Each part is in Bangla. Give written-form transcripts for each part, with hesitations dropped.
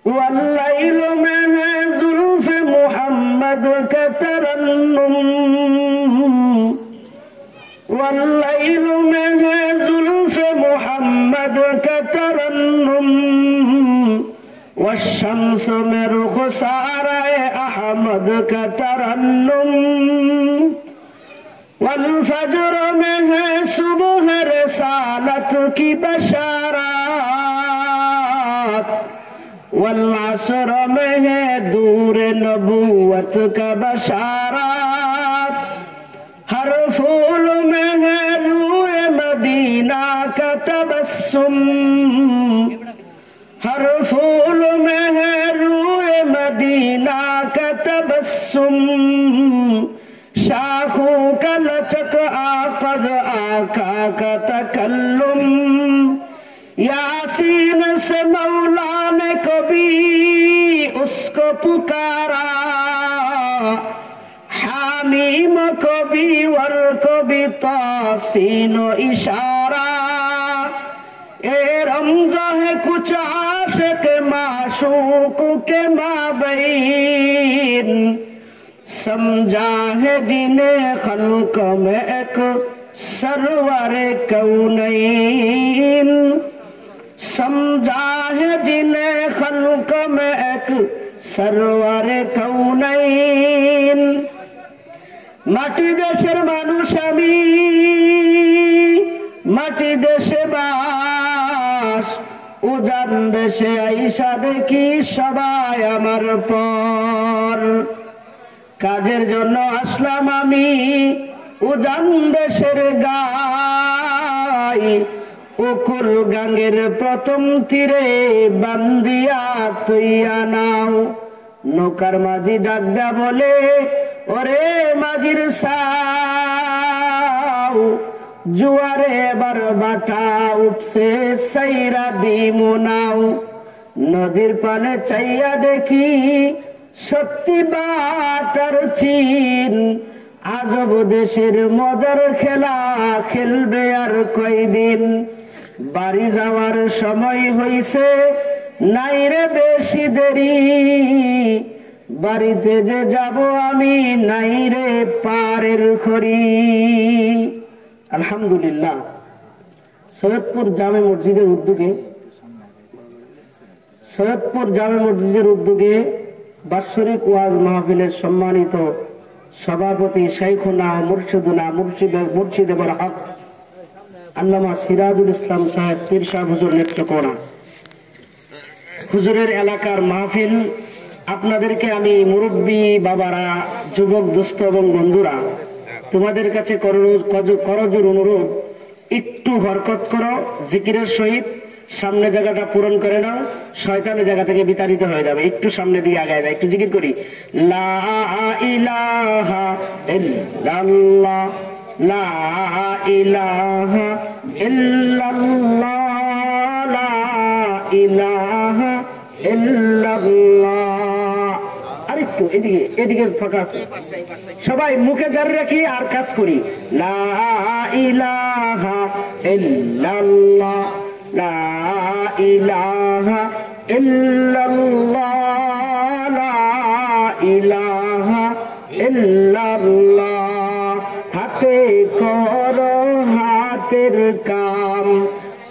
والليل में है जुल्फ मोहम्मद का तरन्नुम, والليل में है जुल्फ मोहम्मद का तरन्नुम, والشمس में रुखसारा अहमद का तरन्नुम, والفجر में है सुबह रिसालत की बशारत, والعصر में है दूर नबूवत का बशारत, हर फूल में है रूए मदीना का तबस्सुम, हर फूल में है रूए मदीना का तबस्सुम, शाखों का लचक आकद आका का तकल्लुम, यासीन से मौला ने कभी उसको पुकारा, हामीम को भी वर को भी तासीनो इशारा, ए रमज़ा है कुछ आशिक माशूक के माबैन, समझा है जिन्हें खल्क में एक सरवर कौनैन, समझा है जिन्हें खल्क में एक सरवर कौनैन। माटी देशेर मानुष आमी, माटी देशे बास, उजान देशे आइशा देखी सबाई आमार पर, কাজের জন্য আসলাম আমি উজান দেশের গাই, উকুল গাঙ্গের প্রথম তীরে বান্দিয়া তুইয়া নাও, নৌকার মাঝি ডাকদা বলে ওরে মাঝির সাও, জুয়ারে এবার বাটা উঠছে সাইরা দিমু নাও, নদীর পানে চাইয়া দেখি সত্যি বাটার চিন, আজব দেশের মজার খেলা খেলবে আর কয়দিন, বাড়ি যাওয়ার সময় হইছে নাই রে বেশি দেরি, বাড়িতে যে যাব আমি নাই রে পারের খড়ি। আলহামদুলিল্লাহ, সৈয়দপুর জামে মসজিদের উদ্যোগে, সৈয়দপুর জামে মসজিদের উদ্যোগে বাৎসরিক ওয়াজ মাহফিলের সম্মানিত সভাপতি শাইখুনা মুর্শিদুনা মুর্শিদে বরহক আল্লামা সিরাজুল ইসলাম সাহেব পীর সাহেব হুজুর নেত্রকোনা হুজুরের এলাকার মাহফিল। আপনাদেরকে আমি মুরব্বী বাবারা, যুবক দোস্ত এবং বন্ধুরা, তোমাদের কাছে করজোর অনুরোধ, একটু হরকত করো জিকিরের সহিত, সামনে জায়গাটা পূরণ করে নাও, শয়তানের জায়গা থেকে বিতাড়িত হয়ে যাবে। একটু সামনে দিকে আগায় যায়, একটু জিকির করি, লা ইলাহা ইল্লাল্লাহ, লা ইলাহা ইল্লাল্লাহ, লা ইলাহা ইল্লাল্লাহ। আরেকটু এদিকে, এদিকে ফাঁকা আছে, সবাই মুখে জারি রাখি আর কাজ করি, লা ইলাহা ইল্লাল্লাহ, লা ইলাহা ইল্লাল্লাহ, লা ইলাহা ইল্লাল্লাহ। হাতে করো হাতের কাম,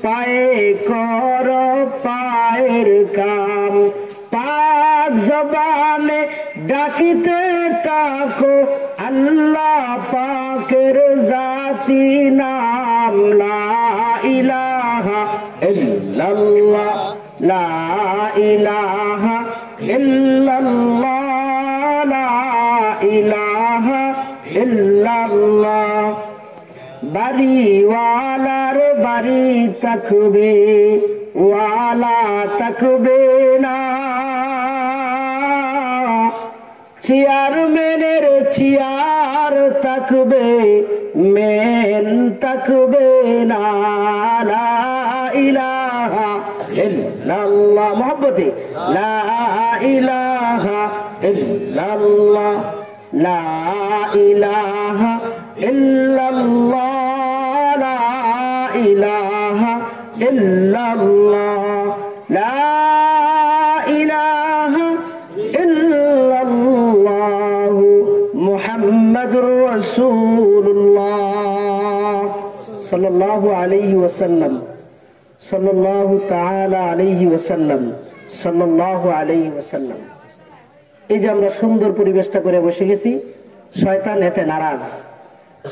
পায়ে করো পায়ের কাম, পাক জবানে ডাকিতে থাকো আল্লাহ পাকের জাতি নাম, লা ইলাহা ইল্লাল্লাহ, লা ইলাহা ইল্লাল্লাহ, লা ইলাহা ইল্লাল্লাহ। বাড়িওয়ালার বাড়ি থাকবে, ওয়ালা থাকবে না, চেয়ারম্যানের চেয়ার থাকবে, মেন থাকবে না, লা ইলাহা ইল্লাল্লাহ। মোহব্বতে লা ইলাহা ইল্লাল্লাহ, লা ইলাহা ইল্লাল্লাহ, লা ইলাহা ইল্লাল্লাহ, লা ইলাহা রাসূলুল্লাহ সাল্লাল্লাহু আলাইহি ওয়াসাল্লাম সাল্লাল্লাহু তাআলা আলাইহি ওয়াসাল্লাম সাল্লাল্লাহু আলাইহি ওয়াসাল্লাম। এই যে আমরা সুন্দর পরিবেশটা করে বসে গেছি, শয়তান এতে নারাজ।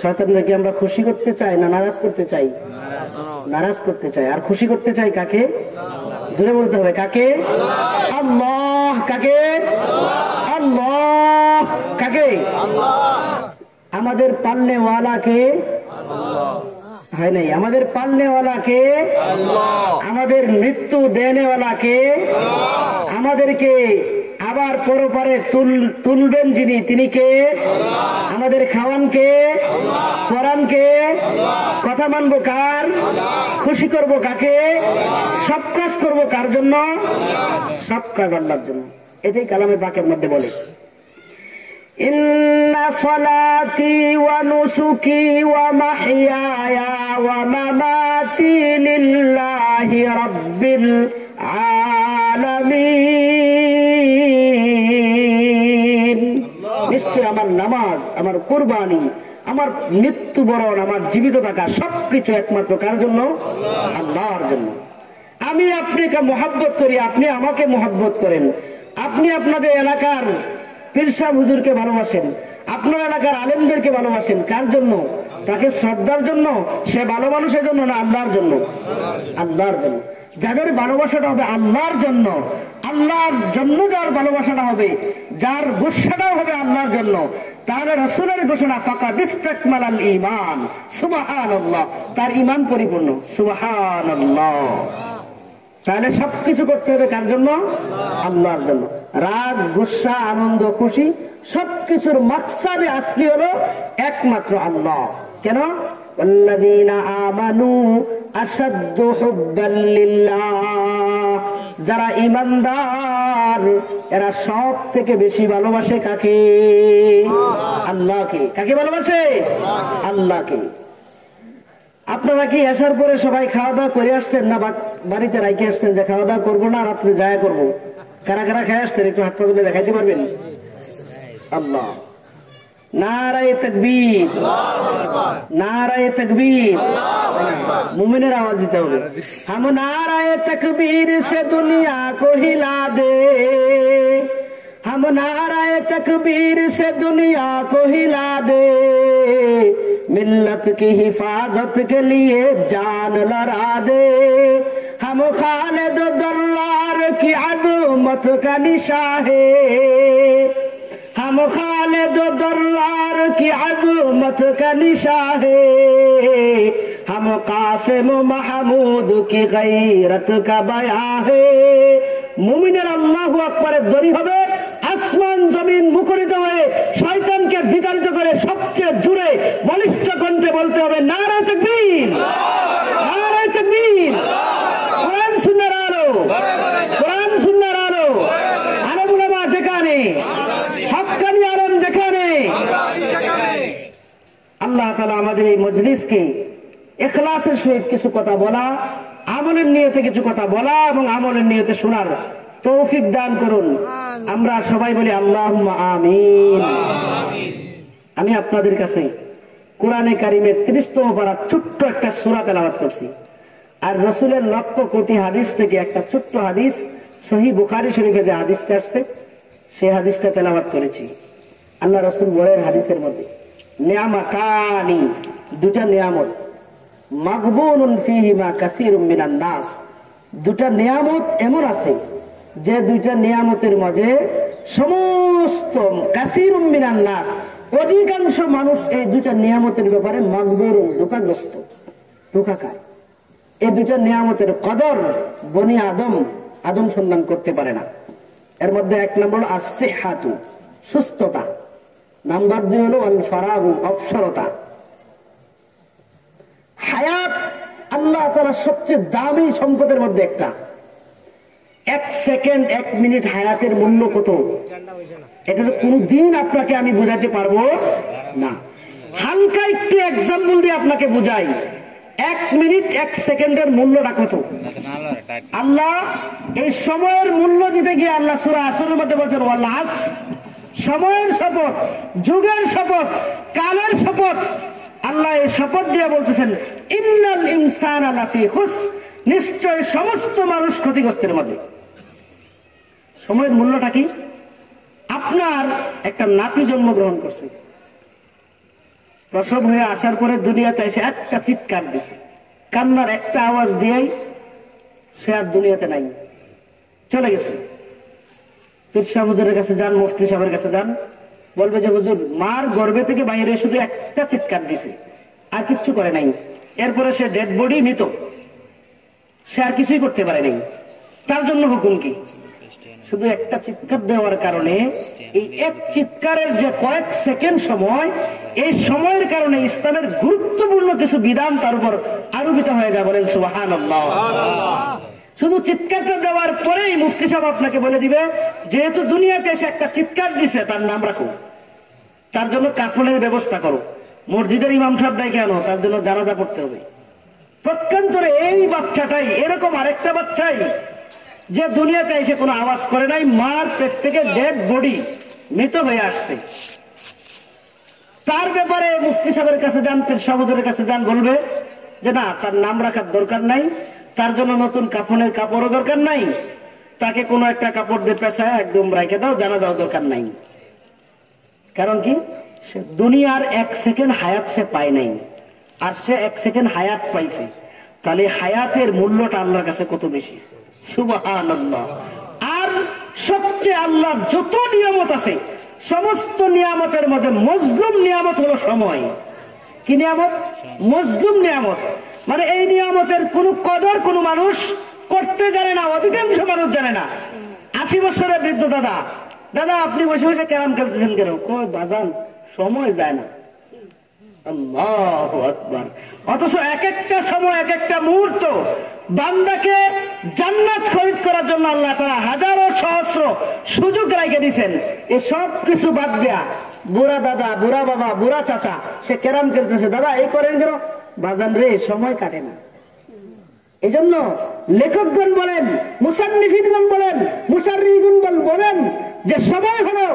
শয়তানকে কি আমরা খুশি করতে চাই না নারাজ করতে চাই? নারাজ করতে চাই। আর খুশি করতে চাই কাকে? জোরে বলতে হবে, কাকে? আল্লাহ। কাকে? আল্লাহ। কাকে? আমাদের পালনেওয়ালাকে হয় নাই, আমাদের পালনেওয়ালাকে, আমাদের মৃত্যু দেনেওয়ালাকে, আমাদেরকে আবার পরপারে তুলবেন যিনি, তিনি কে? আমাদের খাওয়ান কে? পরান কে? কথা মানবো কার? খুশি করব কাকে? সব কাজ করব কার জন্য? সব কাজ আল্লাহর জন্য। এটাই কালামে পাকের মধ্যে বলে, ইন্না সলাতি ওয়া নুসুকি ওয়া মাহইয়ায়া ওয়া মামাতি লিল্লাহি রাব্বিল আলামিন। নিশ্চয় আমার নামাজ, আমার কুরবানি, আমার মৃত্যুবরণ, আমার জীবিত থাকা সবকিছু একমাত্র কার জন্য? আল্লাহর জন্য। আমি আপনাকে মহব্বত করি, আপনি আমাকে মহব্বত করেন। আপনি আপনাদের এলাকার পীর সাহেব হুজুরকে ভালোবাসেন, আপনার এলাকার আলেমদেরকে ভালোবাসেন কার জন্য? তাকে শ্রদ্ধার জন্য, সে ভালো মানুষের জন্য না আল্লাহর জন্য? আল্লাহর জন্য। যাদের ভালোবাসাটা হবে আল্লাহর জন্য, আল্লাহর জন্য যার ভালোবাসাটা হবে, যার গুসাটাও হবে আল্লাহর জন্য, তাহলে রাসূলের ঘোষণা ফাকাদ ইসতাকমালাল ঈমান। সুবহানাল্লাহ, তার ঈমান পরিপূর্ণ। সুবহানাল্লাহ। তাহলে সবকিছু করতে হবে কার জন্য? আল্লাহর জন্য। রাগ, গুসা, আনন্দ, খুশি সবকিছুর মাকসাদে আসলি হলো একমাত্র আল্লাহ। কেন? ওয়াল্লাযীনা আমানু আশাদ্দু হুব্বাল লিল্লাহ। যারা ঈমানদার এরা সব থেকে বেশি ভালোবাসে কাকে? আল্লাহকে। কাকে ভালোবাসে? আল্লাহকে। আপনারা কি আসার পরে সবাই খাওয়া দাওয়া করে আসছেন না বাড়িতে রাইখে আসছেন যে খাওয়া দাওয়া করবো না, রাত্রে যায় করবো? কারা কারা খেয়ে আসছেন একটু হাতটা তুলে দেখাইতে পারবেন? আল্লাহ। নারায়ে তাকবীর, নারায়ে তাকবীর। মুমিনের আওয়াজ দিতে হবে। হাম নারায়ে তাকবীর সে দুনিয়া কো হিলা দে, হাম নারায়ে তাকবীর সে দুনিয়া কো হিলা দে, मिल्लत की हिफाजत के लिए जान लड़ा दे, हम खालिद दर्रार की अज़मत का निशा है, हम खालिद दर्रार की अज़मत का निशा है, हम कासिम महमूद की गैरत का बयां है। মুমিনের আল্লাহু আকবারের ধ্বনি হবে, আসমান জমিন মুখরিত হয়ে শয়তানকে বিতাড়িত করে সবচেয়ে জোরে বলিষ্ঠ কণ্ঠে বলতে হবে নারায়ে তাকবীর, নারায়ে তাকবীর। কোরআন সুন্নাহর আলো, কোরআন সুন্নাহর আলো। আলেম উলামা যেখানে, হক্কানি আলেম যেখানে। আল্লাহ তাআলা আমাদের এই মজলিসকে ইখলাসের সহিত কিছু কথা বলা, আমলের নিয়তে কিছু কথা বলা এবং আমলের নিয়তে শোনার তৌফিক দান করুন। আমরা সবাই বলি আল্লাহুম্মা আমিন। আমি আপনাদের কাছে কোরআনে কারিমের 30তম পারা ছোট্ট একটা সূরা তেলাওয়াত করছি, আর রাসূলের লক্ষ কোটি হাদিস থেকে একটা ছোট্ট হাদিস সহিহ বুখারী শরীফে যে হাদিসটা আসছে সেই হাদিসটা তেলাওয়াত করেছি। আল্লাহ রাসূল বলেন হাদিসের মধ্যে, নিয়ামাতানি, দুটা নিয়ামত, মাগবুনুন ফীহিমা কাসীরুম মিনান নাস, দুটা নিয়ামত এমন আছে যে দুইটা নিয়ামতের মাঝে সমস্ত কাসীরুম মিনান নাস, অধিকাংশ মানুষ এই দুইটা নিয়ামতের ব্যাপারে মাগবুরুন, ধোঁকাগ্রস্ত, ধোঁকা খায়। এই দুইটা নিয়ামতের কদর বনি আদম সন্ধান করতে পারে না। এর মধ্যে এক নম্বর আসসিহাতু, সুস্থতা। নাম্বার 2 হলো আল ফারাগু, অবসরতা। হায়াত আল্লাহ তাআলার সবচেয়ে দামি সম্পদের মধ্যে একটা। 1 সেকেন্ড 1 মিনিট হায়াতের মূল্য কত, এটা তো কোনদিন আপনাকে আমি বোঝাতে পারবো না। হালকা একটু এক্সাম্পল দিয়ে আপনাকে বুঝাই। 1 মিনিট 1 সেকেন্ডের মূল্যটা কত। আল্লাহ এই সময়ের মূল্য দিতে গিয়ে আল্লাহ সূরা আসরের মধ্যে বলছেন ওয়াল আস, সময়ের শপথ, যুগের শপথ, কালের শপথ। আল্লাহ এই শপথ দিয়ে বলতেছেন ইন্নাল ইনসানা লাফি খুসর, নিশ্চয় সমস্ত মানুষ ক্ষতিগ্রস্তের মধ্যে। সময়ের মূল্যটা কি? আপনার একটা নাতি জন্মগ্রহণ করছে, প্রসব হয়ে আসার পরে দুনিয়াতে এসে একটা চিৎকার দিছে, কান্নার একটা আওয়াজ দিয়েই সে আর দুনিয়াতে নাই, চলে গেছে। পীর সাহেব হুজুরের কাছে যান, মুফতি সাহেবের কাছে যান, বলবে যে হুজুর মার গর্ভে থেকে বাইরে শুধু একটা চিৎকার দিছে, আর কিচ্ছু করে নাই, এরপরে সে ডেড বডি, মৃত, সে আর কিছুই করতে পারে নাই। তার জন্য হুকুম কি? শুধু একটা চিৎকার দেওয়ার কারণে, এই এক চিৎকারের যে কয়েক সেকেন্ড সময়, এই সময়ের কারণে ইসলামের গুরুত্বপূর্ণ কিছু বিধান তার উপর আরোপিত হয়ে যায়। বলেন সুবহানাল্লাহ। শুধু চিৎকারটা দেওয়ার পরেই মুফতি সাহেব আপনাকে বলে দিবে, যেহেতু দুনিয়াতে এসে একটা চিৎকার দিছে, তার নাম রাখো, তার জন্য কাফনের ব্যবস্থা করো, মসজিদের ইমাম সাহেব দেয় কেন, তার জন্য জানাজা পড়তে হবে। প্রত্যন্তরে এই বাচ্চাটাই, এরকম আরেকটা বাচ্চাই যে দুনিয়াতে এসে কোনো আওয়াজ করে নাই, মার পেট থেকে ডেড বডি, মৃত হয়ে আসছে, তার ব্যাপারে মুফতি সাহেবের কাছে যান, পীর সাহেব হুজুরের কাছে যান, বলবে যে না, তার নাম রাখার দরকার নাই, তার জন্য নতুন কাফনের কাপড়ও দরকার নাই, তাকে কোনো একটা কাপড় দিয়ে পেঁচায় একদম রেখে দাও, জানা দাও, দরকার নাই। কারণ কি? সে দুনিয়ার এক সেকেন্ড হায়াত সে পায় নাই, আর সে এক সেকেন্ড হায়াত পাইছে, তাহলে হায়াতের মূল্যটা আল্লাহর কাছে কত বেশি। সুবহানাল্লাহ। আর সবচেয়ে আল্লাহর যত নিয়ামত আছে, সমস্ত নিয়ামতের মধ্যে মজলুম নিয়ামত হলো সময়। কি নিয়ামত? মজলুম নিয়ামত। মানে এই নিয়ামতের কোনো কদর কোনো মানুষ করতে জানে না, অধিকাংশ মানুষ জানে না। 80 বছরের বৃদ্ধ দাদা, দাদা আপনি বসে বসে ক্যারাম খেলতেছেন কেন? কই বাজান, সময় যায় না। আল্লাহু আকবার। অথচ এক একটা সময়, এক একটা মুহূর্ত বান্দাকে জান্নাত খরিদ করার জন্য আল্লাহ তাআলা হাজারো সহস্র সুযোগ রেখে দিয়েছেন। এই সব কিছু বাদ দেয়া বুড়া দাদা, বুড়া বাবা, বুড়া চাচা সে ক্যারাম খেলতেছে, দাদা এই করেন কেন? বাজান রে, সময় কাটে না। এই জন্য লেখকগণ বলেন, মুসান্নিফিনগণ বলেন, মুশাররিহগণ বলেন যে সময় হলো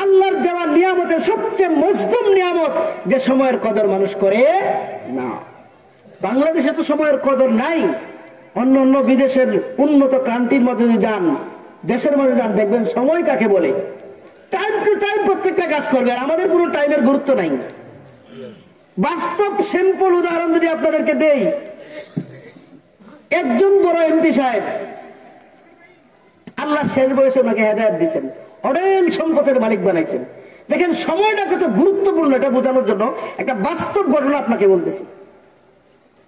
আল্লাহর দেওয়া নিয়ামতের সবচেয়ে মজলুম নিয়ামত, যে সময়ের কদর মানুষ করে না। বাংলাদেশে তো সময়ের কদর নাই। অন্য অন্য বিদেশের উন্নত কান্ট্রির মধ্যে যান, দেশের মধ্যে যান, দেখবেন সময় কাকে বলে। টাইম টু টাইম প্রত্যেকটা কাজ করবে, আর আমাদের কোনো টাইমের গুরুত্ব নাই। বাস্তব সিম্পল উদাহরণ যদি আপনাদেরকে দেই, একজন বড় এমপি সাহেব, আল্লাহ শেষ বয়সে ওনাকে হেদায়েত দিচ্ছেন, অঢেল সম্পদের মালিক বানাইছেন। দেখেন সময়টা কত গুরুত্বপূর্ণ, এটা বোঝানোর জন্য একটা বাস্তব ঘটনা আপনাকে বলতেছি।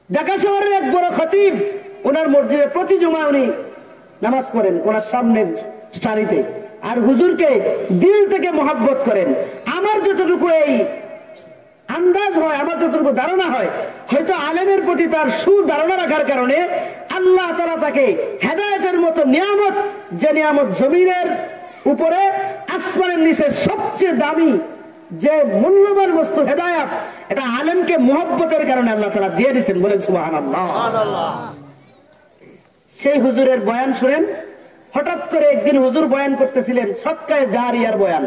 ঢাকা শহরের এক বড় খতিব, ওনার মসজিদে প্রতি জুমা উনি নামাজ পড়েন ওনার সামনের সারিতে, আর হুজুরকে দিল থেকে মহব্বত করেন। আমার যতটুকু এই আন্দাজ হয়, আমার যতটুকু ধারণা হয়, হয়তো আলেমের প্রতি তার সুধারণা রাখার কারণে আল্লাহ তাআলা তাকে হেদায়েতের মতো নিয়ামত, যে নিয়ামত জমিনের উপরে আসমানের নিচে সবচেয়ে দামি, যে মূল্যবান বস্তু হেদায়েত, এটা আলেমকে মহব্বতের কারণে আল্লাহ তাআলা দিয়ে দিয়েছেন। বলেন সুবহানাল্লাহ। সেই হুজুরের বয়ান শুনেন। হঠাৎ করে একদিন হুজুর বয়ান করতেছিলেন সদকায়ে জারিয়ার বয়ান।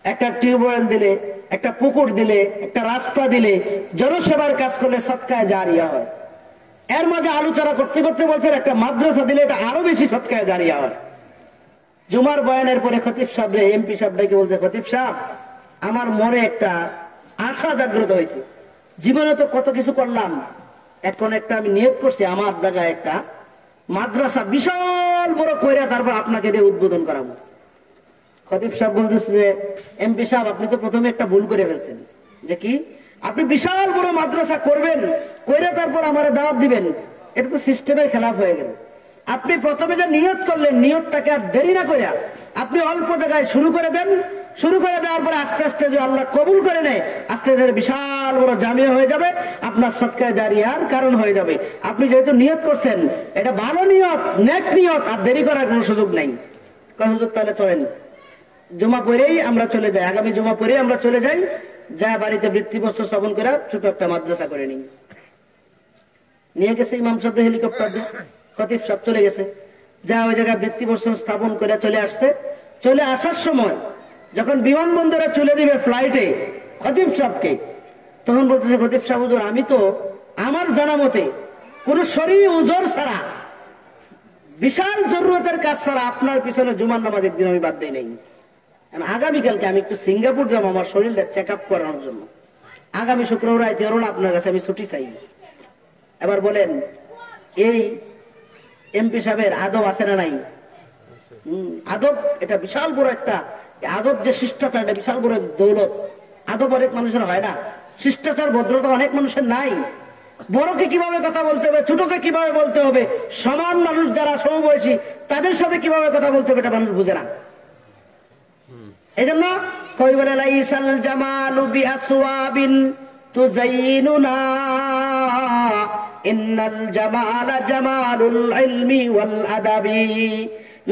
একটা টিউবওয়েল দিলে, একটা পুকুর দিলে, একটা রাস্তা দিলে, জনসেবার কাজ করলে সদকায়ে জারিয়া হয়। এর মাঝে আলোচনা করতে করতে বলছেন একটা মাদ্রাসা দিলে এটা আরো বেশি সদকায়ে জারিয়া হয়। জুমার বয়ানের পরে খতিব সাহেব, এমপি সাহেবকে বলছে, খতিব সাহেব আমার মনে একটা আশা জাগ্রত হয়েছে, জীবনে তো কত কিছু করলাম, এখন একটা আমি নিয়োগ করছি আমার জায়গায় একটা মাদ্রাসা বিশাল বড় কইরা তারপর আপনাকে দিয়ে উদ্বোধন করাবো। খতিব সাহেব বলতেছে যে এমপি সাহেব আপনি তো প্রথমে একটা ভুল করে ফেলছেন। যে কি? আপনি বিশাল বড় মাদ্রাসা করবেন, কইরা তারপর আমারে দাওয়াত দিবেন, এটা তো সিস্টেমের খেলাফ হয়ে গেল। আপনি প্রথমে যে নিয়ত করলেন, নিয়তটাকে আর দেরি না করে আপনি অল্প জায়গায় শুরু করে দেন। শুরু করে দেওয়ার পরে আস্তে আস্তে যদি আল্লাহ কবুল করে নেয়, আস্তে আস্তে বিশাল বড় জামিয়া হয়ে যাবে, আপনার সদকায়ে জারিয়ার কারণ হয়ে যাবে। আপনি যেহেতু নিয়ত করছেন, এটা ভালো নিয়ত, নেক নিয়ত, আর দেরি করার কোনো সুযোগ নাই। হুজুর তাহলে চলেন, জমা পড়েই আমরা চলে যাই, আগামী জমা পড়েই আমরা চলে যাই, যা বাড়িতে বৃত্তিবর্ষ স্থাপন করে ছোট একটা মাদ্রাসা করে নিই। নিয়ে গেছে ইমাম সাহেব হেলিকপ্টার দিয়ে, খতিব সাহেব চলে গেছে, যা ওই জায়গায় বৃত্তিবর্ষ স্থাপন করে চলে আসছে। চলে আসার সময় যখন বিমানবন্দরে চলে দিবে ফ্লাইটে খতিব সাহেবকে, তখন বলতেছে খতিব সাহেব হুজুর আমি তো আমার জানা মতে কোন শরী উজর ছাড়া বিশাল জরুরতের কাজ ছাড়া আপনার পিছনে জুমার নামাজ একদিন আমি বাদ দিই নাই। আগামীকালকে আমি একটু সিঙ্গাপুর যাবো আমার শরীরটা চেক আপ করানোর জন্য, আগামী শুক্রবার রাতে আপনার কাছে আমি ছুটি চাই। এবার বলেন এই এমপি সাহেবের আদব আছে না নাই? আদব এটা বিশাল বড় একটা আদব, যে শিষ্টাচার এটা বিশাল বড় দৌলত। আদব অনেক মানুষের হয় না, শিষ্টাচার ভদ্রতা অনেক মানুষের নাই। বড়কে কিভাবে কথা বলতে হবে, ছোটকে কিভাবে বলতে হবে, সমান মানুষ যারা সমবয়সী তাদের সাথে কিভাবে কথা বলতে হবে এটা মানুষ বুঝে না। এই জন্য কবি বলে লাইসাল জামালু বিআসওয়াবিন তুযাইনুনা ইন্নাল জামালা জামালুল ইলমি ওয়াল আদাবি।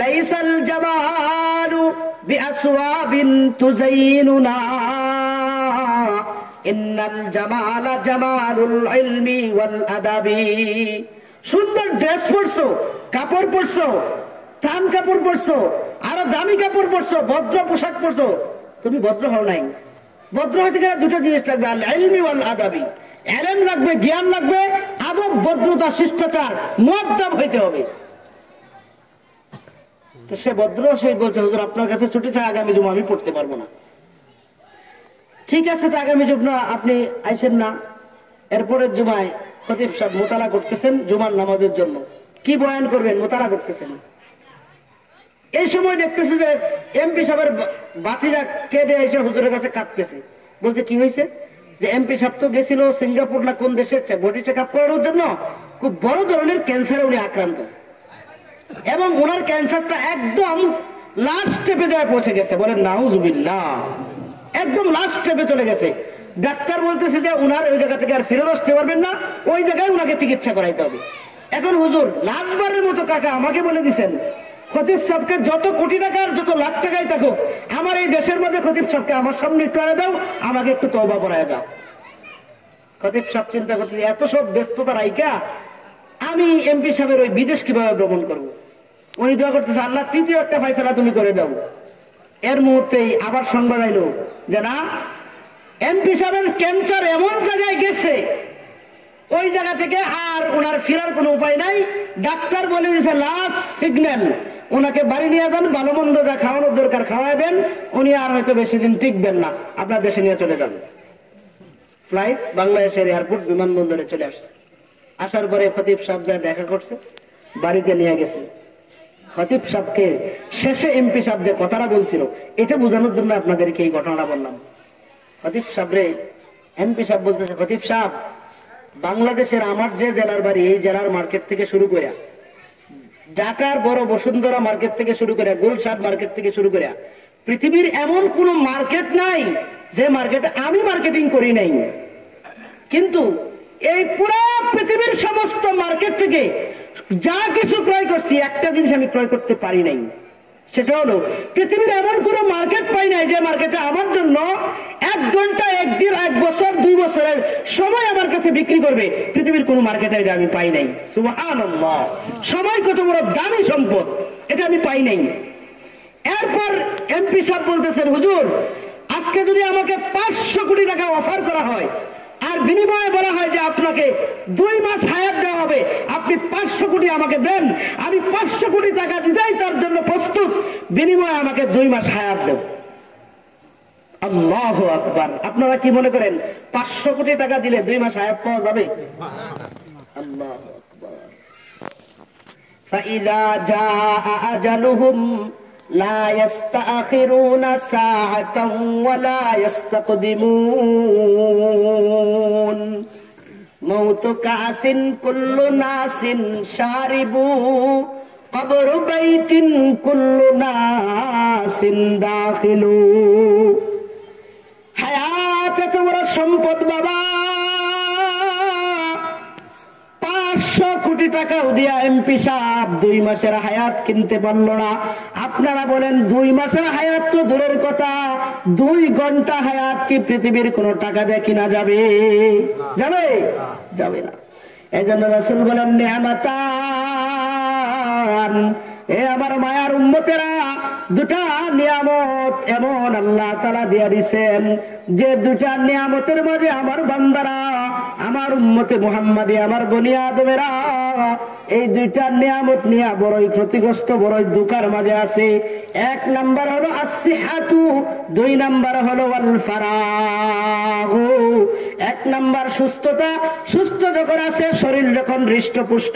লাইসাল জামালু বিআসওয়াবিন তুযাইনুনা ইন্নাল জামালা জামালুল ইলমি ওয়াল আদাবি। সুন্দর ড্রেস পরছো, কাপড় পরছো, থান কাপড় পরছো, আরো দামি কাপড় পরছো, ভদ্র পোশাক পরছো, তুমি ভদ্র হও নাই। ভদ্র হইতে গেলে দুটো জিনিস লাগবে, আল ইলমি ওয়াল আদাবি। ইলম লাগবে, জ্ঞান লাগবে, আদব, ভদ্রতা, শিষ্টাচার, মুআদ্দাব হইতে হবে। তো সে ভদ্র সহিত বলছে হুজুর আপনার কাছে ছুটি চাই, আগামী জুমা আমি পড়তে পারবো না। ঠিক আছে, তো আগামী জুমা আপনি আইসেন না। এরপরের জুমায় খতিব সাহেব মোতালা করতেছেন জুমার নামাজের জন্য, কি বয়ান করবেন মোতালা করতেছেন। এই সময় দেখতেছে যে এমপি সাহেবের বাতিজা কেঁদে এসে হুজুরের কাছে কাঁদতেছে। বলছে কি হয়েছে? যে এমপি সাহেব তো গেছিল সিঙ্গাপুর না কোন দেশে বডি চেক আপ করানোর জন্য, খুব বড় ধরনের ক্যান্সারে উনি আক্রান্ত, এবং ওনার ক্যান্সারটা একদম লাস্ট স্টেপে যায় পৌঁছে গেছে। বলেন নাউজুবিল্লাহ, একদম লাস্ট স্টেপে চলে গেছে। ডাক্তার বলতেছে যে উনার ওই জায়গা থেকে আর ফিরে আসতে পারবেন না, ওই জায়গায় উনাকে চিকিৎসা করাইতে হবে। এখন হুজুর লাস্টবারের মতো কাকা আমাকে বলে দিচ্ছেন খতিব সাহেবকে যত কোটি টাকার যত লাখ টাকাই থাকুক, আমার এই দেশের মধ্যে খতিব সাহেবকে আমার সামনে একটু আনে দাও, আমাকে একটু তওবা করায় যাও। খতিব সাহেব চিন্তা করতে এত সব ব্যস্ততা রাইকা আমি এমপি সাহেবের ওই বিদেশ কিভাবে ভ্রমণ করব। উনি দোয়া করতেছে আল্লাহ তৃতীয় একটা ফায়সালা তুমি করে দাও। এর মুহূর্তেই আবার সংবাদ আইলো যে না, এমপি সাহেবের ক্যান্সার এমন জায়গায় গেছে ওই জায়গা থেকে আর ওনার ফেরার কোনো উপায় নাই। ডাক্তার বলে দিয়েছে লাস্ট সিগন্যাল, ওনাকে বাড়ি নিয়ে যান, ভালো মন্দ যা খাওয়ানোর দরকার খাওয়াই দেন, উনি আর হয়তো বেশি দিন টিকবেন না, আপনার দেশে নিয়ে চলে যান। ফ্লাইট বাংলাদেশের এয়ারপোর্ট বিমানবন্দরে চলে আসছে। আসার পরে খতিব সাহেব যা দেখা করছে, বাড়িতে নিয়ে গেছে। খতিব সাহেবকে শেষে এমপি সাহেব যে কথাটা বলছিল এটা বোঝানোর জন্য আপনাদেরকে এই ঘটনাটা বললাম। খতিব সাহেব রে, এমপি সাহেব বলতেছে খতিব সাহেব বাংলাদেশের আমার যে জেলার বাড়ি, এই জেলার মার্কেট থেকে শুরু করে ঢাকার বড় বসুন্ধরা মার্কেট থেকে শুরু করে গুলশান মার্কেট থেকে শুরু করে পৃথিবীর এমন কোন মার্কেট নাই যে মার্কেট আমি মার্কেটিং করি নাই। কিন্তু এই পুরো পৃথিবীর সমস্ত মার্কেট থেকে যা কিছু ক্রয় করছি একটা জিনিস আমি ক্রয় করতে পারি নাই, সেটা হলো পৃথিবীর এমন কোন মার্কেট পাই নাই যে মার্কেটে আমার জন্য 1 ঘন্টা 1 দিন 1 বছর 2 বছরের সময় আমার কাছে বিক্রি করবে। পৃথিবীর কোন মার্কেটে এটা আমি পাই নাই। সুবহানাল্লাহ, সময় কত বড় দামি সম্পদ, এটা আমি পাই নাই। এরপর এমপি সাহেব বলতেছেন হুজুর আজকে যদি আমাকে 500 কোটি টাকা অফার করা হয় আর বিনিময়ে বলা হয় যে আপনাকে 2 মাস হায়াত দেওয়া হবে, আপনি 500 কোটি আমাকে দেন, আমি 500 কোটি টাকা দিতেই তার জন্য প্রস্তুত, বিনিময়ে আমাকে 2 মাস হায়াত দেব। আল্লাহু আকবার। আপনারা কি মনে করেন 500 কোটি টাকা দিলে 2 মাস হায়াত পাওয়া যাবে? আল্লাহু আকবার। ফাইযা জাআ আজালুহুম লা ইস্তাখিরুনা সাআতান ওয়া লা ইস্তাকদিমুন। মাউতু কাসিন কুল্লু নাসিন শারিবু কবরু বাইতিন কুল্লু নাসিন দাখিলু। হায়াত এত বড় সম্পদ বাবা, 500 কোটি টাকাও দিয়া এমপি সাহেব 2 মাসের হায়াত কিনতে পারলো না। আপনারা বলেন 2 মাসের হায়াত তো দূরের কথা, 2 ঘন্টা হায়াত কি পৃথিবীর কোন টাকা দিয়ে কিনা যাবে? যাবে? যাবে না। এই জন্য রাসূল বলেন নিয়ামাতান, এ আমার মায়ার উম্মতেরা, দুটা নিয়ামত এমন আল্লাহ তাআলা দিয়া দিয়েছেন যে দুটা নিয়ামতের মাঝে আমার বান্দারা, আমার উম্মতে মুহাম্মাদি, আমার বনি আদমেরা এই দুইটা নিয়ামত নিয়ে বড়ই ক্ষতিগ্রস্ত, বড়ই দুঃখের মাঝে আছে। এক নাম্বার হলো আসসিহাতু, দুই নাম্বার হলো ওয়াল ফারাগু। এক নাম্বার সুস্থতা, সুস্থ যখন আছে, শরীর যখন হৃষ্টপুষ্ট,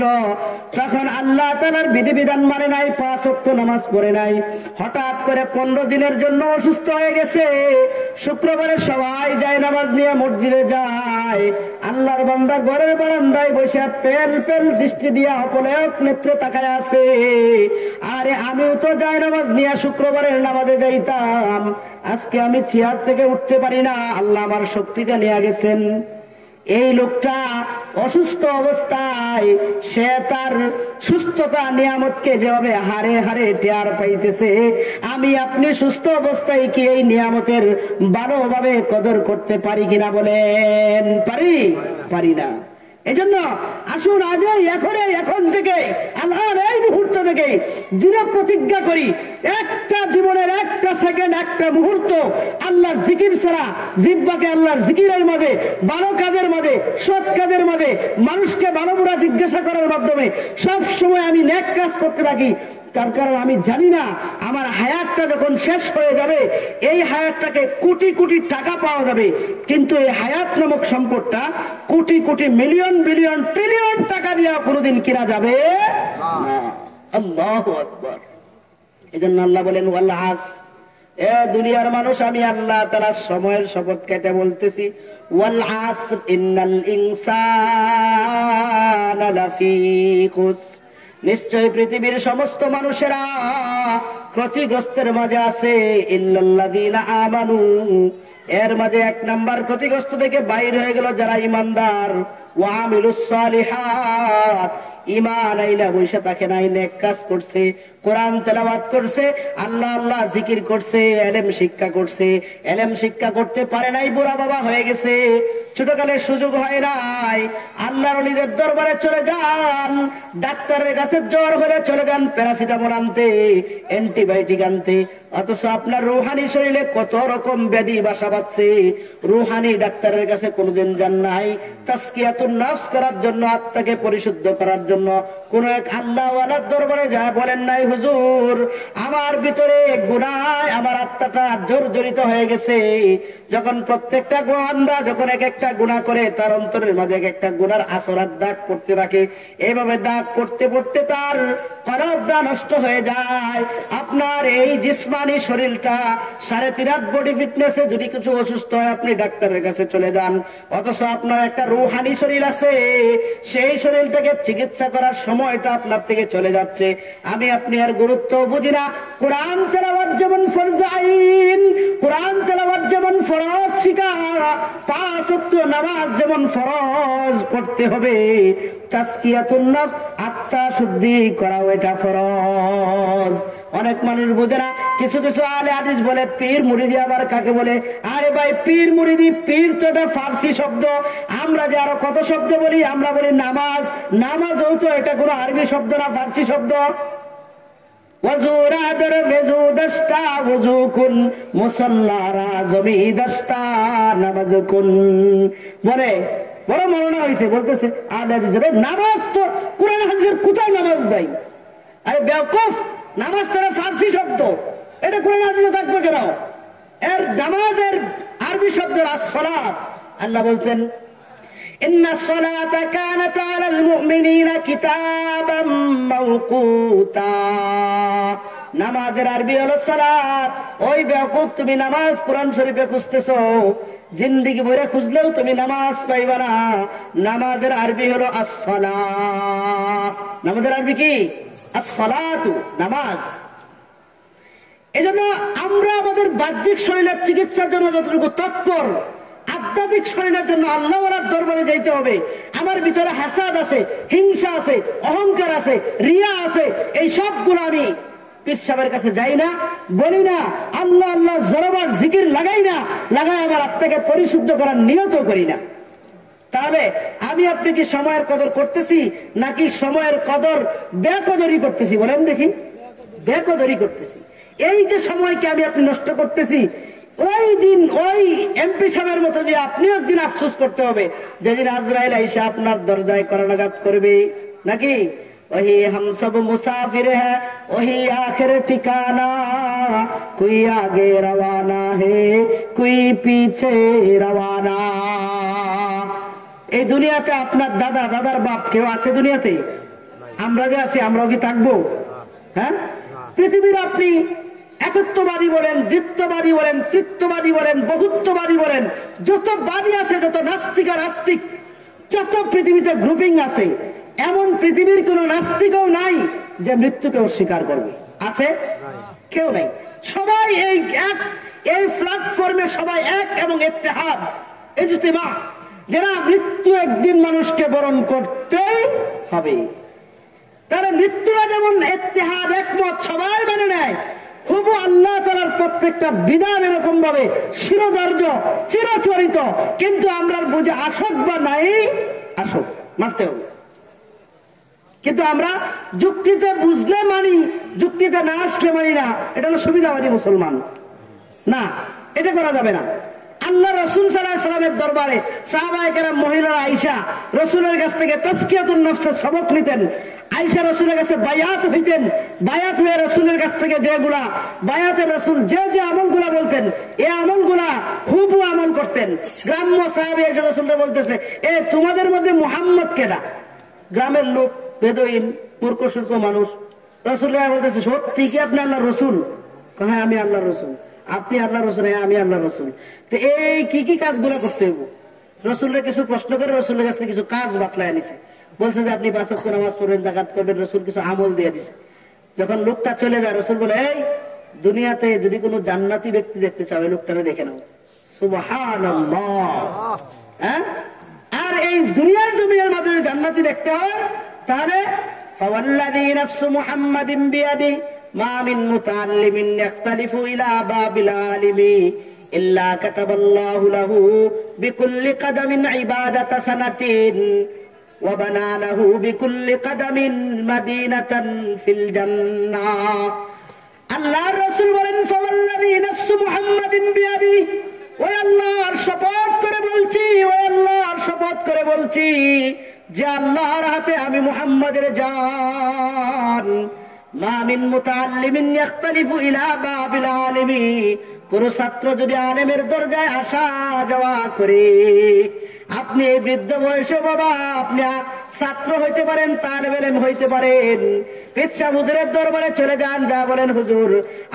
তখন আল্লাহ তাআলার বিধিবিধান মানে নাই, 5 ওয়াক্ত নামাজ পড়ে নাই, হঠাৎ করে 15 দিনের জন্য অসুস্থ হয়ে গেছে। শুক্রবারে সবাই যায় নামাজ নিয়ে মসজিদে যায়, আল্লাহর বান্দা ঘরের বারান্দায় বসে পেল পেল দৃষ্টি দিয়া অপলক নেত্রে তাকায় আছে। আরে আমিও তো যাই নামাজ নিয়ে শুক্রবারের নামাজে যাইতাম, আজকে আমি চেয়ার থেকে উঠতে পারি না, আল্লাহ আমার শক্তিটা নিয়ে গেছেন। এই লোকটা অসুস্থ অবস্থায় সে তার সুস্থতা নিয়ামতকে যেভাবে হারে হারে টের পাইতেছে, আমি আপনি সুস্থ অবস্থায় কি এই নিয়ামতের ভালোভাবে কদর করতে পারি কিনা বলেন? পারি না। এজন্য আসুন আজ এখন থেকে আল্লাহর এই মুহূর্ত থেকে দৃঢ় প্রতিজ্ঞা করি, একটা জীবনের একটা সেকেন্ড, একটা মুহূর্ত আল্লাহর জিকির ছাড়া, জিহ্বাকে আল্লাহর জিকিরের মাঝে, ভালো কাজের মাঝে, সৎ কাজের মাঝে, মানুষকে ভালো বুরা জিজ্ঞাসা করার মাধ্যমে সব সময় আমি নেক কাজ করতে থাকি। তার কারণ আমি জানি না আমার হায়াতটা যখন শেষ হয়ে যাবে, এই হায়াতটাকে কোটি কোটি টাকা পাওয়া যাবে, কিন্তু এই হায়াত নামক সম্পদটা crore crore million billion trillion টাকা দিয়ে কোনোদিন কিনা যাবে না। আল্লাহু আকবার। এজন্য আল্লাহ বলেন ওয়াল আসর, এ দুনিয়ার মানুষ, আমি আল্লাহ তাআলা সময়ের শপথ কেটে বলতেছি, ওয়াল আসর ইন্নাল ইনসানা লাফি খুসর, নিশ্চয় পৃথিবীর সমস্ত মানুষেরা ক্ষতিগ্রস্তের মাঝে আছে, ইল্লাল্লাযীনা আমানু, এর মাঝে এক নাম্বার ক্ষতিগ্রস্ত থেকে বাইর হয়ে গেল যারা ঈমানদার, ওয়া আমিলুস সালিহাত, ঈমান আইনা বসে থাকে নাই, নেক কাজ করছে, কোরআন তেলাওয়াত করছে, আল্লাহ আল্লাহ জিকির করছে, ইলম শিক্ষা করছে, ইলম শিক্ষা করতে পারে নাই, বুড়া বাবা হয়ে গেছে, ছোটকালে সুযোগ হয় নাই, আল্লাহর ওলিদের দরবারে চলে যান, ডাক্তারের কাছে জ্বর হলে চলে যান প্যারাসিটামল আনতে, অ্যান্টিবায়োটিক আনতে, অথচ আপনার রুহানি শরীরে কত রকম ব্যাধি বাসা বাঁধছে, রুহানি ডাক্তারের কাছে কোনোদিন যান নাই তাসকিয়াতুন নফস করার জন্য, আত্মাকে পরিশুদ্ধ করার জন্য। কোন এক আল্লাহওয়ালার দরবারে যায় বলেন নাই, হুজুর আমার ভিতরে গুনাহ, আমার আত্মাটা জর্জরিত হয়ে গেছে। যখন প্রত্যেকটা বান্দা যখন এক একটা গুনাহ করে, তার অন্তরের মাঝে এক একটা গুনার আসরার দাগ পড়তে থাকে, এইভাবে দাগ পড়তে পড়তে তার কলবটা নষ্ট হয়ে যায়। আপনার এই জিসমানি শরীরটা 3.5 হাত বডি ফিটনেসে যদি কিছু অসুস্থ হয়, আপনি ডাক্তারের কাছে চলে যান, অথচ আপনার একটা রুহানি শরীর আছে, সেই শরীরটাকে চিকিৎসা করার সময়টা আপনার থেকে চলে যাচ্ছে। আমি আপনি আর গুরুত্ব বুঝি না। কোরআন তেলাওয়াত যেমন ফরজ আইন, কোরআন তেলাওয়াত যেমন ফরজ শিখা, 5 ওয়াক্ত নামাজ যেমন ফরজ পড়তে হবে, তাসকিয়াতুন নফস, আত্মা শুদ্ধি করাও এটা ফরজ। অনেক মানুষ বোঝে না। কিছু কিছু আলে হাদিস বলে পীর মুরিদি আবার কাকে বলে? আরে ভাই, পীর মুরিদি, পীর তো এটা ফার্সি শব্দ। আমরা যে আরো কত শব্দ বলি, আমরা বলি নামাজ, নামাজও তো এটা কোনো আরবি শব্দ না, ফার্সি শব্দ। ওয়াজুরাদর বেজু দস্তা ওযুকুন মুসাল্লারা জমি দস্তা নামাজকুন বলে, বড় মরনা হয়েছে, বলতেছে আলে হাদিসের নামাজ তো কোরআন হাদিসের কোথায় নামাজ দেয়? আরে বেওকুফ, নামাজটা ফার্সি শব্দ, এটা কোরআন হাদিসে থাকবে কেন? এর নামাজের আরবি শব্দ as-সালাত। আল্লাহ বলছেন ইন্নাস সালাতা কানাত আলাল মুমিনিনা কিতাবাম মাওকুতা, নামাজের আরবি হলো সালাত। ওই বেওকুফ, তুমি নামাজ কোরআন শরীফে খুঁজতেছো, জিন্দেগি ভরে খুঁজলেও তুমি নামাজ পাইবা না। নামাজের আরবি হলো as-সালাত। নামাজের আরবি কি? as-সালাতু, নামাজ। এজন্য আমরা আমাদের বাহ্যিক শরীরের চিকিৎসার জন্য যতটুকু তৎপর, আধ্যাত্মিক শরীরের জন্য আল্লাহওয়ালার দরবারে যাইতে হবে। আমার ভিতরে হাসাদ আছে, হিংসা আছে, অহংকার আছে, রিয়া আছে, এই সবগুলো আমি পীর সাহেবের কাছে যাই না, বলি না, আল্লাহ আল্লাহ জরবার জিকির লাগাই না, লাগাই আমার আত্মাকে পরিশুদ্ধ করার নিয়ত করি না। তাহলে আমি আপনি কি সময়ের কদর করতেছি, নাকি সময়ের কদর বেকদরি করতেছি? বলেন দেখি। বেকদরি করতেছি। এই যে সময়কে আমি আপনি নষ্ট করতেছি, ওই দিন ওই এমপি সাহেবের মতো যে আপনিও একদিন আফসোস করতে হবে, যেদিন আজরাইল আইসা আপনার দরজায় করানাঘাত করবে, নাকি वही हम सब मुसाफिर है वही आखिर ठिकाना, कोई आगे रवाना है कोई पीछे रवाना। এই দুনিয়াতে আপনার দাদা দাদার বাপ কেউ আছে দুনিয়াতে? আমরা যে আছি আমরাও কি থাকবো? হ্যাঁ, পৃথিবীর আপনি একত্ববাদী বলেন, দ্বিত্ববাদী বলেন, তৃত্ববাদী বলেন, বহুত্ববাদী বলেন, যত বাদী আছে, যত নাস্তিক আর আস্তিক, যত পৃথিবীতে গ্রুপিং আছে, এমন পৃথিবীর কোন নাস্তিকও নাই যে মৃত্যুকে অস্বীকার করবে। আছে? কেউ নাই। সবাই এই এক, এই প্ল্যাটফর্মে সবাই এক এবং ইত্তেহাদ, ইজতিমা, যারা মৃত্যু একদিন মানুষকে বরণ করতেই হবে। তাহলে মৃত্যুরা যেমন ইত্তেহাদ, একমত, সবাই মেনে নেয়, হুবু আল্লাহ তাআলার প্রত্যেকটা বিধান এরকম ভাবে শিরোধার্য, চিরচরিত, কিন্তু আমরা বুঝে আসক বা নাই আসক মারতে হবে। কিন্তু আমরা যুক্তিতে বুঝলে মানি, যুক্তিতে না আসলে মানি না। এটা হলো সুবিধাবাদী মুসলমান না, এটা করা যাবে না। আল্লাহ রাসূল সাল্লাল্লাহু আলাইহি ওয়াসাল্লামের দরবারে সাহাবায়ে কেরাম মহিলারা আয়েশা রাসূলের কাছ থেকে তাজকিয়াতুন নফসের সবক নিতেন। আয়েশা রাসূলের কাছে বায়াত হইতেন, বায়াত হয়ে রাসূলের কাছ থেকে যেগুলা বায়াতের রাসূল যে যে আমলগুলা বলতেন, এই আমলগুলা হুবহু আমল করতেন। গ্রাম্য সাহাবী এসে রাসূলকে বলতেছে, এ তোমাদের মধ্যে মুহাম্মদ কেডা? গ্রামের লোক, বেদুইন, মূর্খ সূর্খ মানুষ। রাসূলুল্লাহ বলতেছে, সত্যি কি আপনি আল্লাহর রাসূল? হ্যাঁ আমি আল্লাহর রাসূল। আপনি আল্লাহর রাসূল? হ্যাঁ আমি আল্লাহর রাসূল। তো এই কি কি কাজগুলো করতে হবে? রাসূলের কিছু প্রশ্ন করে রাসূলের কাছে কিছু কাজ বাতলায় নিছে। বলছে যে আপনি 5 ওয়াক্ত নামাজ পড়বেন, যাকাত করবেন। রাসূল কিছু আমল দিয়ে দিছে। যখন লোকটা চলে যায়, রাসূল বলে, এই দুনিয়াতে যদি কোনো জান্নাতি ব্যক্তি দেখতে চাও, এই লোকটারে দেখে নাও। সুবহানাল্লাহ। হ্যাঁ, আর এই দুনিয়ার জমিনের মাঝে জান্নাতি দেখতে হয়, তাহলে ফাওয়াল্লাযী নাফসু মুহাম্মাদিন বিয়াদি মা মিন মুতাআল্লিমিন ইয়াখতালিফু ইলা বাবিল আলিমি ইল্লা কাতাবাল্লাহু লাহু বিকুল্লি কাদামিন ইবাদাতা সানাতিন ওয়া বানা লাহু বিকুল্লি কাদামিন মাদিনাতান ফিল জান্নাহ। আল্লাহর রাসূল বলেন, ফাওয়াল্লাযী নাফসু মুহাম্মাদিন বিয়াদি, ওই আল্লাহর শপথ করে বলছি, ওই আল্লাহর শপথ করে বলছি যে আল্লাহর হাতে আমি মুহাম্মাদের জান। মা মিন মুতাআল্লিমিন ইয়াখতালিফু ইলা বাবিল আলিমি, কোন ছাত্র যদি আলেমের দরজায় আসা যাওয়া করে, আপনি এই বৃদ্ধ বয়সে বাবা আপনি ছাত্র হইতে পারেন, তালেবে ইলম হইতে পারেন, পিচ্ছা হুজুরের দরবারে চলে যান, যা বলেন, হুজুর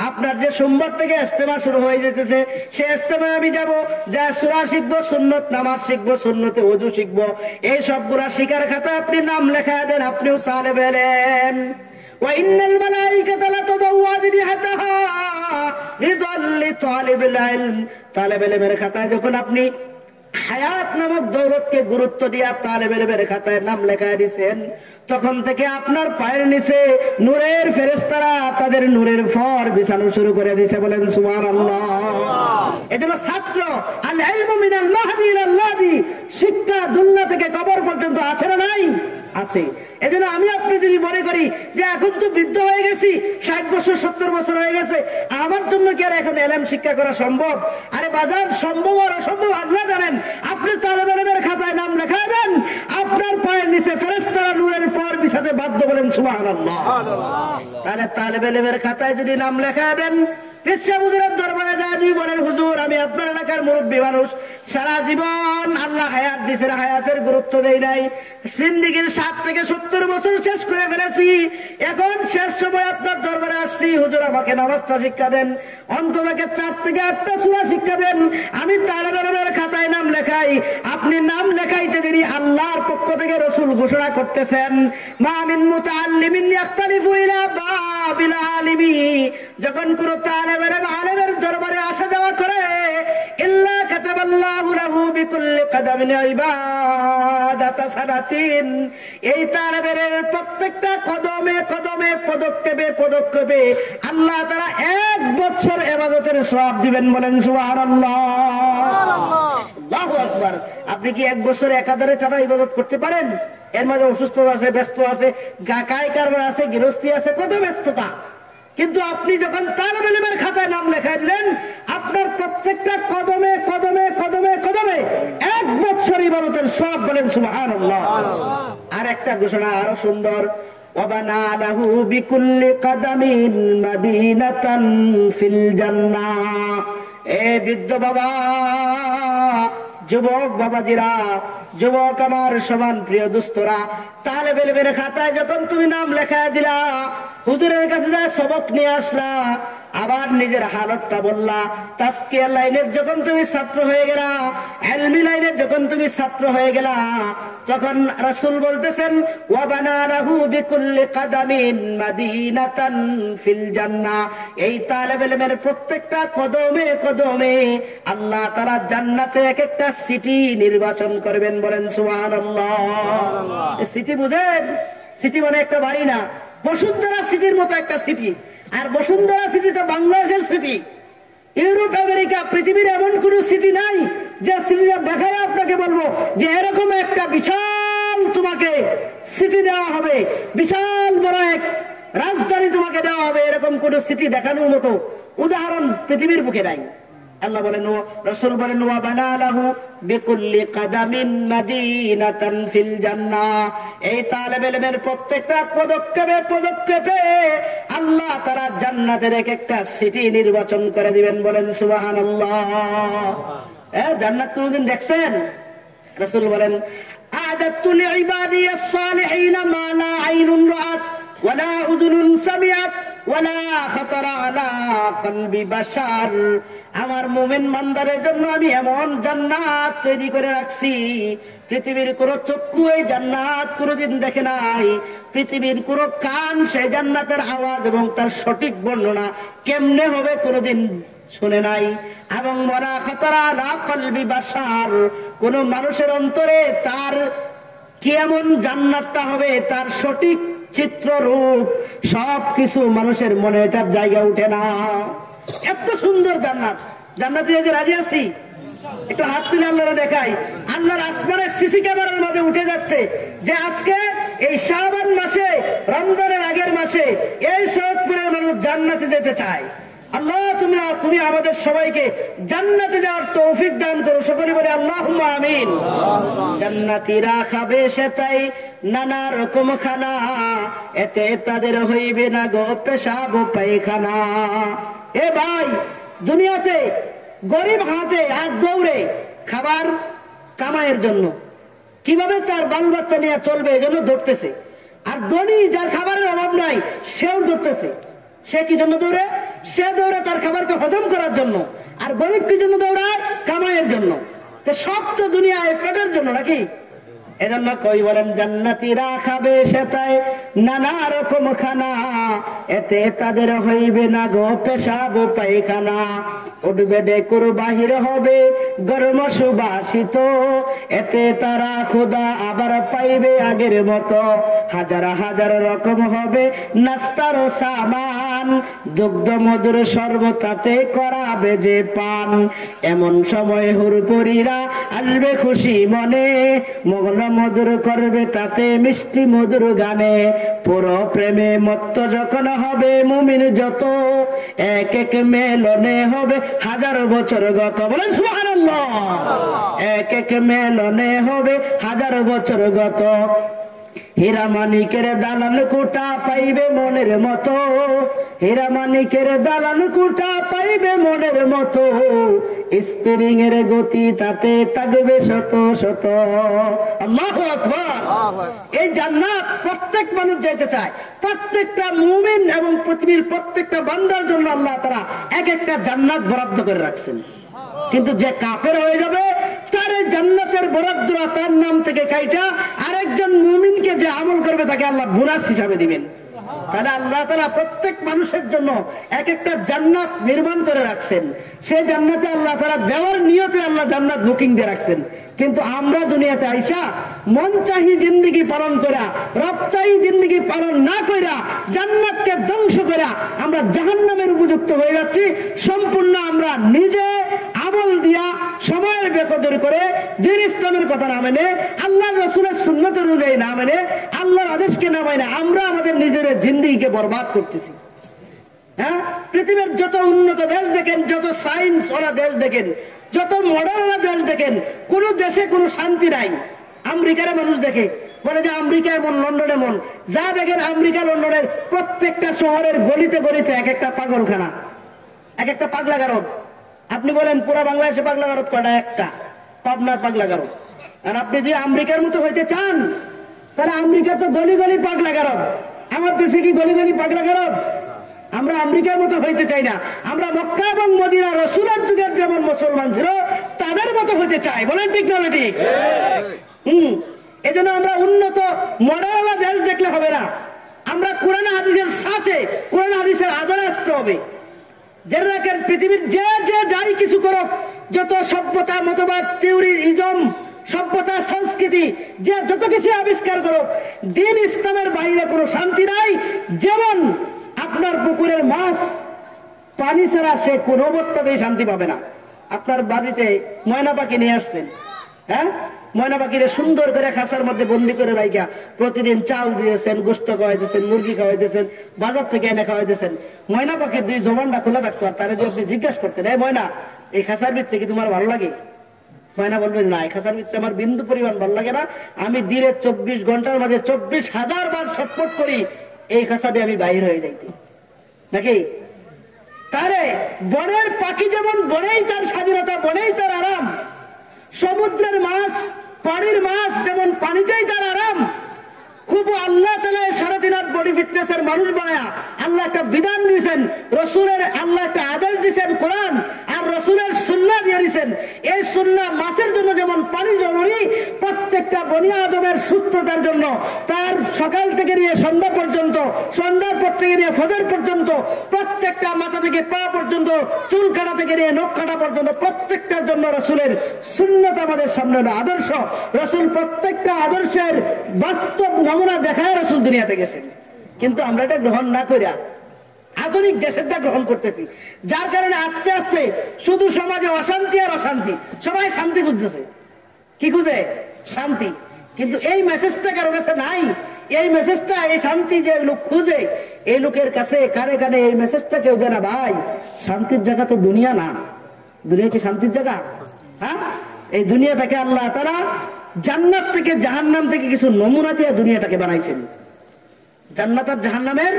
আপনার যে সোমবার থেকে ইস্তেমা শুরু হয়ে যেতেছে, সে ইস্তেমায় আমি যাব, যা সূরা শিখবো, সুন্নত নামাজ শিখবো, সুন্নতে ওযু শিখবো, এই সবগুলা শিকার খাতা আপনি নাম লেখায় দেন, আপনিও তালেবে ইলম। ওয়া ইন্নাল মালাইকাতা লাতাদাউ আজনিহাতাহা রিদাল লিতালিবিল ইলম, তালেবে ইলমের খাতায় যখন আপনি হায়াত নামক দৌলতকে গুরুত্ব দিয়া তালেবে ইলমের খাতায় নাম লেখায় দিয়েছেন, তখন থেকে আপনার পায়ের নিচে নূরের ফেরেশতারা তাদের নূরের ফর বিছানো শুরু করে দিয়েছে। বলেন সুবহানাল্লাহ। এজন্য ছাত্র আল ইলমু মিনাল মাহদি ইলাল লাদি, শিক্ষা দুনিয়া থেকে কবর পর্যন্ত আছে না নাই? আছে। এজন্য আমি আপনি যদি মনে করি যে এখন তো বৃদ্ধ হয়ে গেছি, 60 বছর 70 বছর হয়ে গেছে, আমার জন্য কি আর এখন ইলম শিক্ষা করা সম্ভব? আরে বাজার, সম্ভব আর অসম্ভব আল্লাহ জানেন। আপনি তালেবে ইলমের খাতায় নাম লেখায় দেন, আপনার পায়ের নিচে ফেরেশতারা নূরের পর বিছাতে বাধ্য। বলেন সুবহানাল্লাহ। তাহলে তালেবে ইলমের খাতায় যদি নাম লেখায় দেন, পিচ্ছা হুজুরের দরবারে যা দিয়ে বলেন, হুজুর আমি আপনার এলাকার মুরব্বী মানুষ, সারা জীবন আল্লাহ হায়াত দিয়েছেন, হায়াতের গুরুত্ব দেই নাই, জিন্দেগীর 60 থেকে 70 বছর শেষ করে ফেলেছি, এখন শেষ সময় আপনার দরবারে আসছি, হুজুর আমাকে নামাজটা শিক্ষা দেন, অন্ততপক্ষে 4 থেকে 8টা সূরা শিক্ষা দেন, আমি তালেবে ইলমের খাতায় নাম লেখাই। আপনি নাম লেখাইতে দেরি, আল্লাহর পক্ষ থেকে রাসূল ঘোষণা করতেছেন, মা মিন মুতাআল্লিমিন ইয়াখতালিফু ইলা বাবিল আলিমি, যখন কোন তালেবে ইলম আলেমের দরবারে আসা যাওয়া করে, ইল্লা কাতাবাল্লাহু লাহু বিকুল্লি কাদামিন ইবাদাতা সানাতিন, এই তালেবের প্রত্যেকটা কদমে কদমে, পদক্ষেপে পদক্ষেপে আল্লাহ তাআলা 1 বছর ইবাদতের সওয়াব দিবেন। বলেন সুবহানাল্লাহ। আল্লাহু আকবার। আপনি কি 1 বছর একাধারে টানা ইবাদত করতে পারেন? এর মাঝে অসুস্থতা আছে, ব্যস্ত আছে, গাকাই কারবার আছে, গৃহস্থী আছে, কত ব্যস্ততা। কিন্তু আপনি যখন তালেবে ইলমের খাতায় নাম লেখাই দিলেন, আপনার প্রত্যেকটা কদমে কদমে কদমে কদমে 1 বছর ইবাদতের সওয়াব। বলেন সুবহানাল্লাহ। আর একটা ঘোষণা আরো সুন্দর, ওয়াবানা লাহু বিকুল্লি কাদামিন মাদিনাতান ফিল জান্নাহ। এ বৃদ্ধ বাবা, যুবক বাবাজিরা, যুবক আমার সমান প্রিয় দোস্তরা, তালেবে ইলমের খাতায় যখন তুমি নাম লেখায় দিলা, হুজুরের কাছে যা সবক নিয়ে আসলা, আবার নিজের হালতটা বললা, তাজকিয়া লাইনের যখন তুমি ছাত্র হয়ে গেলা, ইলমি লাইনের যখন তুমি ছাত্র হয়ে গেলা, তখন রাসূল বলতেছেন ওয়া বানা লাহু বিকুল্লি কাদামিন মাদিনাতান ফিল জান্নাহ। এই তালেবে ইলমের প্রত্যেকটা কদমে কদমে আল্লাহ তাআলা জান্নাতে এক একটা সিটি নির্বাচন করবেন। বলেন সুবহানাল্লাহ। সিটি বুঝেন? সিটি মানে একটা বাড়ি না, বসুন্ধরা সিটির মতো একটা সিটি। আর বসুন্ধরা সিটি তো বাংলাদেশের সিটি। ইউরোপ আমেরিকা পৃথিবীর এমন কোন সিটি নাই যে সিটিটা দেখায় আপনাকে বলবো যে এরকম একটা বিশাল তোমাকে সিটি দেওয়া হবে, বিশাল বড় এক রাজধানী তোমাকে দেওয়া হবে, এরকম কোন সিটি দেখানোর মতো উদাহরণ পৃথিবীর বুকে নাই। আল্লাহ বলেন, রাসূল বলেন ওয়া বানা লাহু বিকুল্লি কাদামিন মাদিনাতান ফিল জান্নাহ। এই তালেবে ইলমের প্রত্যেকটা পদক্ষেপে পদক্ষেপে আল্লাহ তাআলা জান্নাতের এক একটা সিটি নির্বাচন করে দিবেন। বলেন সুবহানাল্লাহ। জান্নাত কোনদিন দেখছেন? রাসূল বলেন আ'দাতু লিইবাদিয়াস সালিহিন মা লা আইনুন রাআত ওয়ালা উযুনুন সামিআত ওয়ালা খাতারা আলা কলবি বাশার। আমার মুমিন বান্দাদের জন্য আমি এমন জান্নাত তৈরি করে রাখছি, পৃথিবীর কোন চক্ষু এই জান্নাত কোনদিন দেখে নাই, পৃথিবীর কোন কান সেই জান্নাতের আওয়াজ এবং তার সঠিক বর্ণনা কেমনে হবে কোনদিন শুনে নাই। এবং ওয়ালা খাতারা আলা কলবি বাশার, কোন মানুষের অন্তরে তার কেমন জান্নাতটা হবে তার সঠিক চিত্ররূপ সবকিছু মানুষের মনে এটার জায়গা উঠে না। এত সুন্দর জান্নাত, জান্নাতে যে রাজি আছি, একটু হাত তুলে আল্লাহরে দেখাই। আল্লাহর আসমানের সিসি ক্যামেরার মাঝে উঠে যাচ্ছে যে আজকে এই শাবান মাসে, রমজানের আগের মাসে এই সৈয়দপুরের মানুষ জান্নাতে যেতে চায়। আল্লাহ তুমি আমাদের সবাইকে জান্নাতে যাওয়ার তৌফিক দান করো। সকলে বলে আল্লাহুম্মা আমিন। জান্নাতীরা খাবে সেটাই নানা রকম খানা, এতে তাদের হইবে না গো পেশাব পায়খানা। এ ভাই, দুনিয়াতে গরিব হাতে আর দৌড়ে খাবার কামাইয়ের জন্য, কিভাবে তার বাল বাচ্চা নিয়ে চলবে এজন্য দৌড়তেছে। আর ধনী যার খাবারের অভাব নাই সেও দৌড়তেছে। সে কি জন্য দৌড়ে? সে দৌড়ে তার খাবারকে হজম করার জন্য। আর গরিব কি জন্য দৌড়ায়? কামাইয়ের জন্য। তো সব তো দুনিয়ায় পেটের জন্য নাকি? এজন্য কই বলেন জান্নাতীরা খাবে সেটাই নানা রকম খানা, এতে তাদের হইবে না গো পেশাব পায়খানা। উঠবে ডেকুর বাহির হবে গরম সুবাসিত, এতে তারা খোদা আবার পাইবে আগের মতো। হাজার হাজার রকম হবে নাস্তার সামান, দুগ্ধ মধুর সর্বতাতে করাবে যে পান। এমন সময় হুরপুরীরা আসবে খুশি মনে, মগ্ন মধুর করবে তাতে মিষ্টি মধুর গানে। পুরো প্রেমে মত্ত যখন হবে মুমিন যত, এক এক মেলনে হবে হাজার বছর গত। বলেন সুবহানাল্লাহ। এক এক মেলনে হবে হাজার বছর গত। হীরা মানিকের দালান কোটা পাইবে মনের মতো, হীরা মানিকের দালান কোটা পাইবে মনের মতো। স্প্রিং এর গতি তাতে থাকবে শত শত। আল্লাহু আকবার। এই জান্নাত প্রত্যেক মানুষ যেতে চায়, প্রত্যেকটা মুমিন এবং পৃথিবীর প্রত্যেকটা বান্দার জন্য আল্লাহ তাআলা এক একটা জান্নাত বরাদ্দ করে রাখছেন। কিন্তু যে কাফের হয়ে যাবে তার জান্নাতের বরাদ্দ তার নাম থেকে কাইটা আরেকজন মুমিনকে যে আমল করবে তাকে আল্লাহ বোনাস হিসাবে দিবেন। তাহলে আল্লাহ তাআলা প্রত্যেক মানুষের জন্য এক একটা জান্নাত নির্মাণ করে রাখছেন। সেই জান্নাতে আল্লাহ তাআলা দেওয়ার নিয়তে আল্লাহ জান্নাত বুকিং দিয়ে রাখছেন। কিন্তু আমরা দুনিয়াতে আইসা মন চাহি জিন্দেগি পালন করা, রব চাহি জিন্দেগি পালন না কইরা জান্নাতকে ধ্বংস করা আমরা জাহান্নামের উপযুক্ত হয়ে যাচ্ছি। সম্পূর্ণ আমরা নিজে আমল দিয়া সময়ের বেকদর করে দিন ইসলামের কথা না মেনে, আল্লাহর রাসূলের সুন্নাত অনুযায়ী না মেনে, আল্লাহর আদেশকে না মেনে আমরা আমাদের নিজের জিন্দেগিকে বরবাদ করতেছি। হ্যাঁ, পৃথিবীর যত উন্নত দেশ দেখেন, যত সায়েন্স ওরা দেশ দেখেন, যত মডার্ন দেশ দেখেন, কোন দেশে কোনো শান্তি নাই। আমেরিকার মানুষ দেখে বলে যে আমেরিকা এমন, লন্ডন এমন। যা দেখেন আমেরিকা লন্ডনের প্রত্যেকটা শহরের গলিতে গলিতে এক একটা পাগলখানা, এক একটা পাগলাগারদ। আপনি বলেন পুরা বাংলাদেশে পাগলাগারদ কয়টা? একটা, পাবনার পাগলাগারদ। আর আপনি যদি আমেরিকার মতো হইতে চান তাহলে আমেরিকার তো গলি গলি পাগলাগারদ। আমার দেশে কি গলি গলি পাগলাগারদ? আমরা আমেরিকার মতো হইতে চাই না, আমরা মক্কা এবং মদিনা রাসূলের যুগের যেমন মুসলমান ছিল তাদের মতো হতে চাই। বলেন ঠিক না ঠিক? এজন্য আমরা উন্নত মডার্ন দেশ দেখলে হবে না, আমরা কোরআন হাদিসের সাথে কোরআন হাদিসের আদরে আসতে হবে। জেনে রাখেন, পৃথিবীর যে যে যাই কিছু করুক, যত সভ্যতা, মতবাদ, থিওরি, ইজম, সভ্যতা, সংস্কৃতি, যে যত কিছু আবিষ্কার করুক, দ্বীন ইসলামের বাইরে কোনো শান্তি নাই। যেমন আপনার পুকুরের মাছ পানি ছাড়া সে কোন অবস্থাতেই শান্তি পাবে না। আপনার বাড়িতে ময়না পাখি নিয়ে আসছেন, হ্যাঁ, ময়না পাখিরে সুন্দর করে খাঁচার মধ্যে বন্দি করে রাখা প্রতিদিন চাল দিয়েছেন, গোস্ত খাওয়াইতেছেন, মুরগি খাওয়াইতেছেন, বাজার থেকে এনে খাওয়াইতেছেন। ময়না পাখির দুই জবানটা খোলা থাকতো, আর তারা যদি আপনি জিজ্ঞাসা করতেন, এই ময়না, এই খাঁচার ভিতরে কি তোমার ভালো লাগে? ময়না বলবেন, না, এই খাঁচার ভিতরে আমার বিন্দু পরিমাণ ভালো লাগে না। আমি দিনে 24 ঘন্টার মাঝে 24,000 বার ছটফট করি এই খাঁচা দিয়ে আমি বাইর হয়ে যাইতে। নাকি? তারে বনের পাখি যেমন বনেই তার স্বাধীনতা, বনেই তার আরাম, সমুদ্রের মাছ, পানির মাছ যেমন পানিতেই তার আরাম। খুব আল্লাহ তাআলা সারাদিন বডি ফিটনেসের মানুষ বানায়া আল্লাহ একটা বিধান দিয়েছেন, রসুলের আল্লাহ একটা আদেশ দিয়েছেন কোরআন, আর রসুলের সুন্নাহ দিয়ে দিয়েছেন। এই সুন্নাহ মাছের জন্য যেমন পানি জরুরি, প্রত্যেকটা বনি আদমের সুস্থতার জন্য তার সকাল থেকে নিয়ে সন্ধ্যা পর্যন্ত, সন্ধ্যার পর থেকে নিয়ে ফজর পর্যন্ত, প্রত্যেকটা মাথা থেকে পা পর্যন্ত, চুল কাটা থেকে নিয়ে নখ কাটা পর্যন্ত, প্রত্যেকটার জন্য রসুলের সুন্নাত আমাদের সামনে হলো আদর্শ। রসুল প্রত্যেকটা আদর্শের বাস্তব নমুনা দেখায় রসুল দুনিয়াতে গেছেন, কিন্তু আমরা এটা গ্রহণ না করিয়া আধুনিক দেশেরটা গ্রহণ করতেছি, যার কারণে আস্তে আস্তে শুধু সমাজে অশান্তি আর অশান্তি। সবাই শান্তি খুঁজতেছে, কি খুঁজে? শান্তি। কিন্তু এই মেসেজটা কারো কাছে নাই। এই মেসেজটা, এই শান্তি যে লোক খুঁজে, এই লোকের কাছে কানে কানে এই মেসেজটা কেউ দেয় না। ভাই, শান্তির জায়গা তো দুনিয়া না। দুনিয়া কি শান্তির জায়গা? হ্যাঁ, এই দুনিয়াটাকে আল্লাহ তাআলা জান্নাত থেকে, জাহান্নাম থেকে কিছু নমুনা দিয়ে দুনিয়াটাকে বানাইছেন। জান্নাত আর জাহান্নামের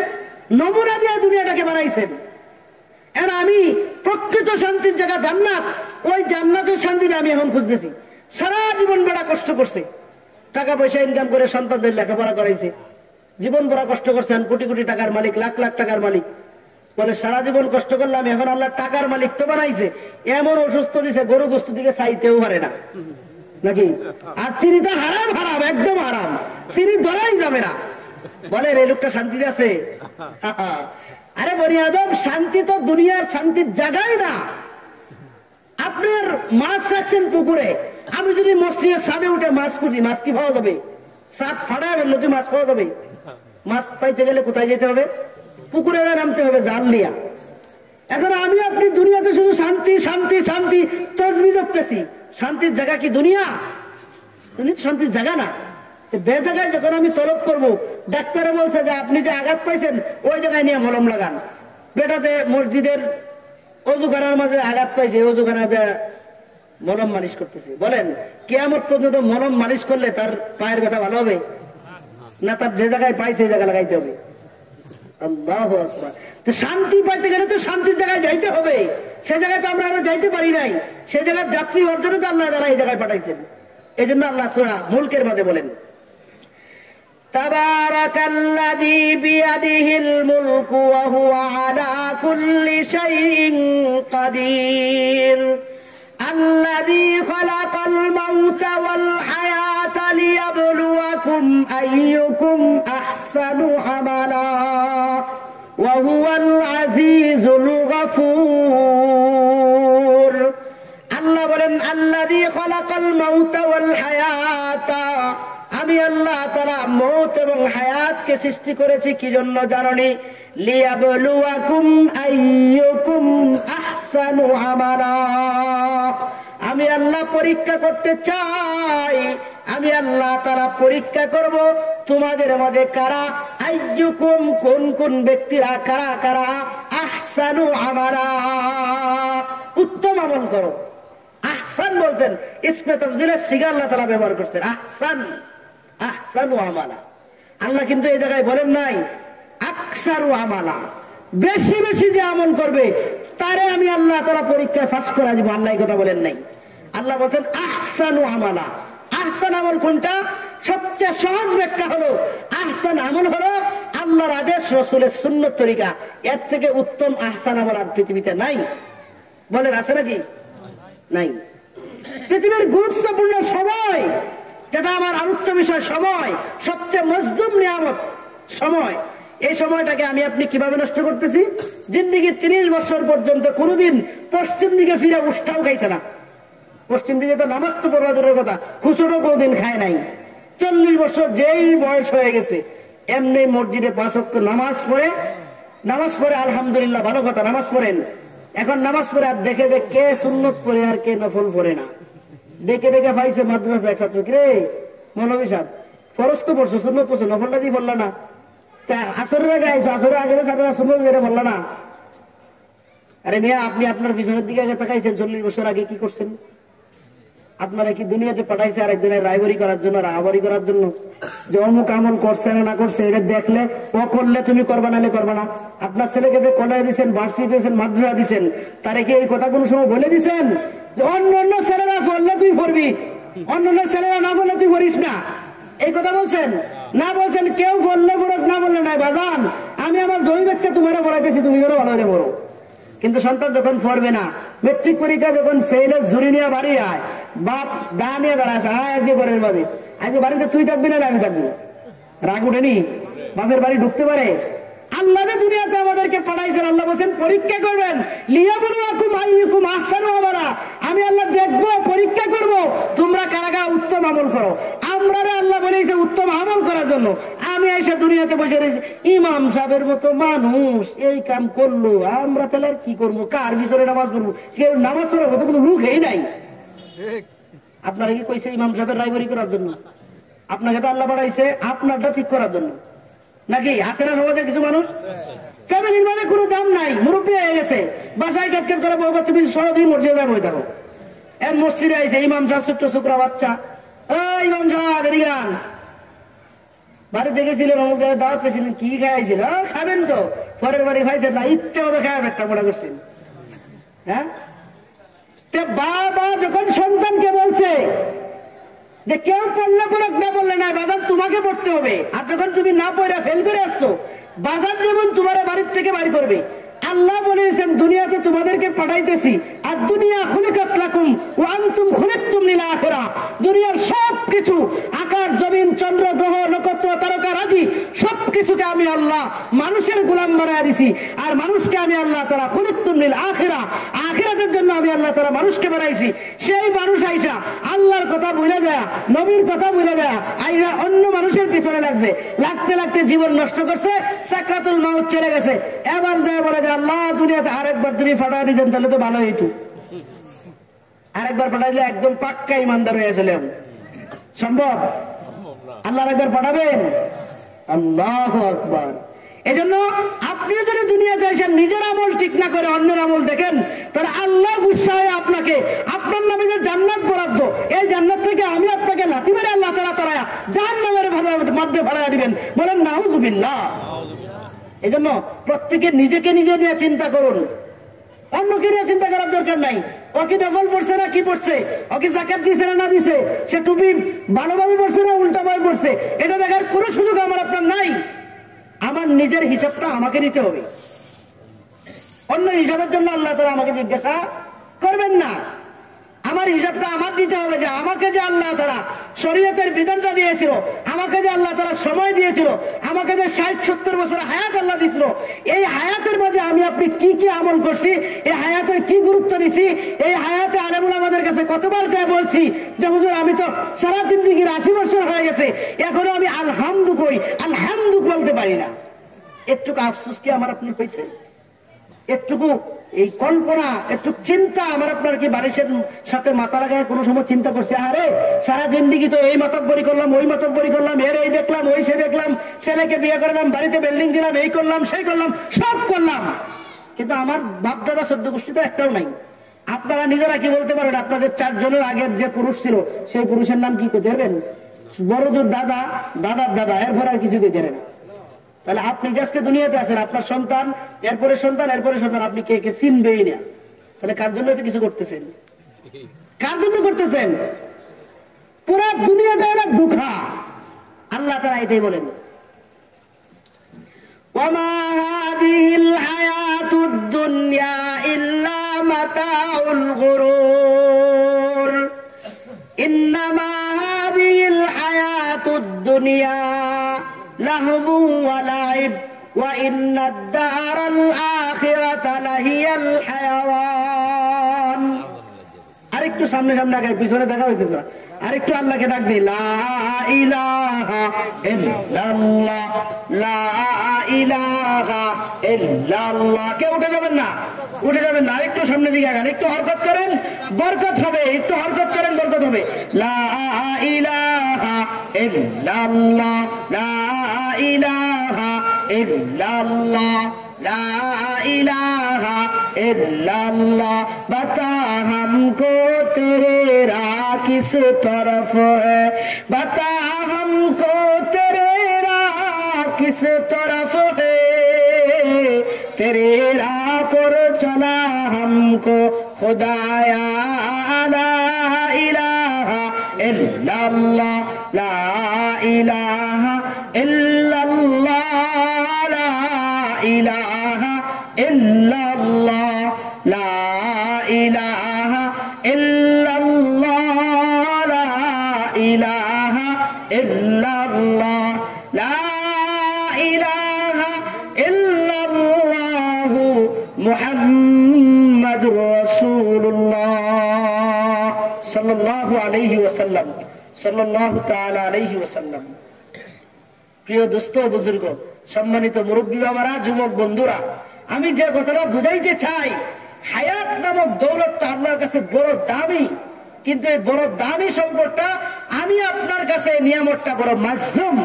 নমুনা দিয়ে দুনিয়াটাকে বানাইছেন। আর আমি প্রকৃত শান্তির জায়গা জান্নাত, ওই জান্নাতের শান্তিটা আমি এখন খুঁজতেছি। সারা জীবন বড় কষ্ট করছে, টাকা পয়সা ইনকাম করে সন্তানদের লেখাপড়া করাইছে, জীবন বড় কষ্ট করছেন, কোটি কোটি টাকার মালিক, লাখ লাখ টাকার মালিক। বলে সারা জীবন কষ্ট করলাম, এখন আল্লাহ টাকার মালিক তো বানাইছে, এমন অসুস্থ দিছে গরু গোস্ত দিকে চাইতেও পারে না। নাকি? আর চিনিটা হারাম, হারাম, একদম হারাম, চিনি ধরাই যাবে না। বলেন এই লোকটা শান্তিতে আছে? আরে বনি আদম, শান্তি তো দুনিয়ার শান্তির জায়গায় না। আপনার মাছ রাখছেন পুকুরে, আমি যদি মসজিদের ছাদে উঠে মাছ খুঁজি, মাছ কি পাওয়া যাবে? ছাদ ফাটায় লোকে মাছ পাওয়া যাবে? মাছ পাইতে গেলে কোথায় যেতে হবে? পুকুরে নামতে হবে জাল নিয়া। এখন আমি আপনি দুনিয়াতে শুধু শান্তি শান্তি শান্তি তসবি জপতেছি। শান্তির জায়গা কি দুনিয়া? দুনিয়া শান্তির জায়গা না। বে জায়গায় যখন আমি তলব করবো, ডাক্তারে বলছে যে আপনি যে আঘাত পাইছেন ওই জায়গায় নিয়ে মলম লাগান। বেটা যে মসজিদের অজুখানার মাঝে আঘাত পাইছে, অজুখানা যে মলম মালিশ করতেছে। বলেন কিয়ামত পর্যন্ত মলম মালিশ করলে তার পায়ের ব্যথা ভালো হবে না? তার যে জায়গায় পাই সেই জায়গা লাগাইতে হবে। আল্লাহু আকবার। তো শান্তি পাইতে গেলে তো শান্তির জায়গায় যাইতে হবে। সেই জায়গায় তো আমরা যাইতে পারি নাই। সেই জায়গায় যাত্রী অর্জনে তো আল্লাহ তাআলা এই জায়গায় পাঠাইছেন। এই জন্য আল্লাহ সূরা মুলকের মাঝে বলেন, তাবারাকাল্লাযী বিয়াদিহিল মুলকু ওয়া হুয়া আলা কুল্লি শাইইন কাদির আল্লাযী খালাকাল মাউতা ওয়াল হায়াতা লিয়াবলুয়াকুম আইয়ুকুম আহসানু আমালা ওয়া হুয়াল আজিজুল গফুর। আল্লাহ বলেন, আল্লাযী খালাকাল মাউতা ওয়াল হায়াতা, আমি আল্লাহ তাআলা মওত এবং হায়াতকে সৃষ্টি করেছি কি জন্য জানোনি? লিয়াবলুয়াকুম আইয়ুকুম আহসানু আমালা, আমি আল্লাহ পরীক্ষা করতে চাই। আমি আল্লাহ তাআলা পরীক্ষা করব তোমাদের মধ্যে কারা, আইয়ুকুম কোন কোন ব্যক্তিরা, কারা কারা আহসানু আমালা, উত্তম আমল করো। আহসান বলছেন ইসমে তাফজিলের সিগা আল্লাহ তাআলা ব্যবহার করছেন, আহসান, আহসানু আমালা। আল্লাহ কিন্তু এই জায়গায় বলেন নাই আকসারু আমালা, বেশি বেশি যে আমল করবে তারে আমি আল্লাহ তাআলা পরীক্ষায় ফাঁস করে দিব, আল্লাহ এই কথা বলেন নাই। আল্লাহ বলছেন আহসানু আমালা। আহসান আমল কোনটা? সবচেয়ে সহজ ব্যাখ্যা হলো আহসান আমল হলো আল্লাহর আদেশ, রাসূলের সুন্নাত তরিকা। এর থেকে উত্তম আহসান আমল আর পৃথিবীতে নাই। বলেন আছে নাকি? নাই। পৃথিবীর গুরুত্বপূর্ণ সময়, যেটা আমার আলোচ্য বিষয়, সময় সবচেয়ে মজলুম নিয়ামত সময়, এই সময়টাকে আমি আপনি কিভাবে নষ্ট করতেছি? জিন্দেগি 30 বছর পর্যন্ত কোনোদিন পশ্চিম দিকে ফিরে উষ্ঠাও খাইছে না। পশ্চিম দিকে তো নামাজ তো পড়া দূরের কথা, হুসুরও কোনোদিন খায় নাই। 40 বছর যেই বয়স হয়ে গেছে এমনি মসজিদে 5 ওয়াক্ত নামাজ পড়ে আলহামদুলিল্লাহ, ভালো কথা, নামাজ পড়েন। এখন নামাজ পড়ে আর দেখে যে কে সুন্নত পড়ে আর কে নফল পড়ে না, দেখে দেখে পাইছে মাদ্রাসা এক ছাত্র, রে মৌলভী সাহেব ফরজ তো পড়ছো, সুন্নত পড়ছো, নফলটা দিয়ে বললা না, আসরের আগে আইছো, আসরের আগে সুন্নত যেটা বললা না। আরে মিয়া, আপনি আপনার পিছনের দিকে আগে তাকাইছেন 40 বছর আগে কি করছেন? আপনারা কি দুনিয়াতে পাঠাইছে আর একজনের রায়বারি করার জন্য, রাহাবারি করার জন্য? যে অমুক আমল করছে না করছে এটা দেখলে ও করলে তুমি করবা, নালে করবা না। আপনার ছেলেকে যে কলেজে দিচ্ছেন, ভার্সিটি দিচ্ছেন, মাদ্রাসা দিচ্ছেন, তারে কি এই কথা কোনো সময় বলে দিচ্ছেন যে অন্য ছেলেরা পড়লে তুই পড়বি, অন্য ছেলেরা না বললে তুই পড়িস না? এই কথা বলছেন না? বলছেন কেউ বললে পড়ো, না বললে নাই। বাজান, আমি আমার জমি বেচে তোমারও পড়াইতেছি, তুমি যেন ভালো করে পড়ো। কিন্তু সন্তান যখন পড়বে না, মেট্রিক পরীক্ষা যখন ফেলে ঝুড়ি নিয়ে বাড়ি আয়, বাপ দা নিয়ে দাঁড়াচ্ছে, আজকে ঘরের বাড়ি, আজকে বাড়িতে তুই থাকবি না আমি থাকবো, রাগ উঠেনি? বাপের বাড়ি ঢুকতে পারে? আল্লাহ যে দুনিয়াতে আমাদেরকে পাঠাইছেন, আল্লাহ বলছেন পরীক্ষা করবেন, লিয়াবলুয়াকুম আইয়ুকুম আহসানু আমালা। আমি আল্লাহ দেখবো, পরীক্ষা করব তোমরা কারা কারা উত্তম আমল করো। আমরা আল্লাহ বলেছে উত্তম আমল করার জন্য। আমি এসে দুনিয়াতে বসে রয়েছি, ইমাম সাহেবের মতো মানুষ এই কাম করলো, আমরা তাহলে আর কি করবো? কার ভিতরে নামাজ পড়বো? কেউ নামাজ পড়ার মতো কোনো লোকই নাই। আপনারা কি কইছে ইমাম সাহেবের রায়বারি করার জন্য? আপনাকে তো আল্লাহ পাঠাইছে আপনারটা ঠিক করার জন্য, নাকি? আছে না সমাজের কিছু মানুষ? ফ্যামিলির মাঝে কোনো দাম নাই, মুরব্বী হয়ে গেছে, বাসায় কাটকাট করে বউ তুমি সহজেই মসজিদে যাবো থাকো। এর মসজিদে আইছে ইমাম সাহেব, ছোট্ট ছোকরা বাচ্চা, ইমাম সাহেব এদিকে আন। বাড়িতে গেছিলেন, অমুক জায়গায় দাওয়াত গেছিলেন, কি খাইছিল? খাবেন তো, পরের বাড়ি খাইছেন না, ইচ্ছা মতো খায় একটা মোটা করছেন। হ্যাঁ, বাবা যখন সন্তানকে বলছে যে কেউ পড়লে পড়ক, না বললে নাই, বাজার তোমাকে পড়তে হবে, আর যখন তুমি না পড়ে ফেল করে আসছো, বাজার যেমন তোমার বাড়ির থেকে বাড়ি করবে। আল্লাহ বলেছেন দুনিয়াতে তোমাদেরকে পাঠাইতেছি, আর দুনিয়া খুলিকাত লাকুম ওয়া আনতুম খুলিকতুম লিল আখিরাহ। দুনিয়ার সবকিছু, আকাশ জমিন চন্দ্র গ্রহ নক্ষত্র তারকা রাজি, সবকিছুকে আমি আল্লাহ মানুষের গোলাম বানায় দিছি। আর মানুষকে আমি আল্লাহ তাআলা খুলিকতুম লিল আখিরাহ, আখিরাতের জন্য আমি আল্লাহ তাআলা মানুষকে বানাইছি। সেই মানুষ আইসা আল্লাহর কথা ভুলে যায়, নবীর কথা ভুলে যায়, আইসা অন্য মানুষের পিছনে লাগছে, লাগতে লাগতে জীবন নষ্ট করছে, সাকরাতুল মাউত চলে গেছে। এবার যায় বলে যে আল্লাহ দুনিয়াতে আরেকবার তুমি ফাটাই দিতেন তাহলে তো ভালো হইতো। আরেকবার পাঠাইলে একদম পাক্কা ইমানদার হয়েছিলাম। সম্ভব? আল্লাহ আরেকবার পাঠাবেন? আল্লাহু আকবার। এজন্য আপনি যদি দুনিয়াতে এসে নিজের আমল ঠিক না করে অন্যের আমল দেখেন, তাহলে আল্লাহ গুসা হয়ে আপনাকে আপনার নামে যে জান্নাত বরাদ্দ, এই জান্নাত থেকে আমি আপনাকে লাথি মেরে আল্লাহ তাআলা তারায়া জাহান্নামের মধ্যে ফেলাইয়া দিবেন। বলেন নাউযুবিল্লাহ। এজন্য প্রত্যেকে নিজেকে নিজে নিয়ে চিন্তা করুন, অন্যকে নিয়ে চিন্তা করার দরকার নাই। ও কি নফল পড়ছে না কি পড়ছে, ও কি যাকাত দিছে না দিছে, সে টুপি ভালোভাবে পড়ছে না উল্টা ভাবে পড়ছে, এটা দেখার কোনো সুযোগ আমার আপনার নাই। আমার নিজের হিসাবটা আমাকে দিতে হবে, অন্য হিসাবের জন্য আল্লাহ তাআলা আমাকে জিজ্ঞাসা করবেন না। আমার হিসাবটা আমার দিতে হবে যে আমাকে যে আল্লাহ তাআলা শরীয়তের বিধানটা দিয়েছিল, আমাকে যে আল্লাহ তাআলা সময় দিয়েছিল, আমাকে যে 60-70 বছর হায়াত আল্লাহ দিয়েছিল, এই হায়াতের মধ্যে আমি আপনি কি কি আমল করছি, এই হায়াতের কি গুরুত্ব দিছি, এই হায়াতে আলেমুল আমাদের কাছে কতবার কে বলছি যে হুজুর আমি তো সারা জিন্দেগির 80 বছর হয়ে গেছে, এখনো আমি আলহামদু বলতে পারি না। একটুকু আফসোস কি আমার আপনি হয়েছে? একটুকু এই কল্পনা, একটু চিন্তা আমার আপনার কি বারিশের সাথে মাথা লাগায় কোনো সময় চিন্তা করছে? আরে সারা জিন্দেগি তো এই মাতব্বরি করলাম, ওই মাতব্বরি করলাম, এর এই দেখলাম, ওই সে দেখলাম, ছেলেকে বিয়ে করলাম, বাড়িতে বিল্ডিং দিলাম, এই করলাম সেই করলাম, সব করলাম, কিন্তু আমার বাপ দাদা 14 গোষ্ঠী তো একটাও নাই। আপনারা নিজেরা কি বলতে পারেন আপনাদের 4 জনের আগের যে পুরুষ ছিল সেই পুরুষের নাম কি করতে পারবেন? বড় জোর দাদা, দাদার দাদা, এরপরে আর কিছু করতে পারেন। তাহলে আপনি আজকে দুনিয়াতে আছেন, আপনার সন্তান, এরপরে সন্তান, এরপরে সন্তান, আপনি কে কে চিনবেই না। তাহলে কার জন্য কিছু করতেছেন? কার জন্য করতেছেন? পুরো দুনিয়াটা হলো ধোঁকা। আল্লাহ তাআলা এটাই বলেন, ওয়ামা হাদিহিল হায়াতুদ দুনিয়া ইল্লা মাতাউল গুরুর, ইন্নামা হাদিহিল হায়াতুদ দুনিয়া লাহবু ওয়া লাইব ওয়া ইন্নাদ দারাল আখিরাতা লাহিয়াল হায়াওয়ান। আরেকটু সামনে সামনে আগে, পিছনে দেখা হইতেছে না। আরেকটু আল্লাহকে ডাক দিই, লা ইলাহা ইল্লাল্লাহ, লা ইলাহা ইল্লাল্লাহ। কে উঠে যাবেন না, উঠে যাবেন না। আরেকটু সামনে দিকে আগান, একটু হরকত করেন, বরকত হবে। একটু হরকত করেন, বরকত হবে। লা ইলাহা ইল্লাল্লাহ, লা ইলাহা ইল্লাল্লাহ, লা ইলাহা ইল্লাল্লাহ। बता हमको तेरे राह किस तरफ है, बता हमको तेरे राह किस तरफ है, तेरे राह पर चला हमको खुदाया, ला इलाहा इल्लल्लाह, ला इलाहा इल्लल्लाह, ला इलाहा इल्लल्लाह, ला ইলাহা ইল্লাল্লাহ, লা ইলাহা ইল্লাল্লাহ, লা ইলাহা ইল্লাল্লাহু মুহাম্মাদুর রাসূলুল্লাহ সাল্লাল্লাহু আলাইহি ওয়াসাল্লাম, সাল্লাল্লাহু তাআলা আলাইহি ওয়াসাল্লাম। প্রিয় দোস্ত, বুজুর্গ, সম্মানিত মুরব্বী বাবারা, যুবক বন্ধুরা, আমি যে কথাটা বুঝাইতে চাই, হায়াত নামক দৌলতটা আল্লাহর কাছে বড় দামি, কিন্তু এই বড় দামি সম্পদটা আমি আপনার কাছে নিয়ামতটা বড় মাজলুম।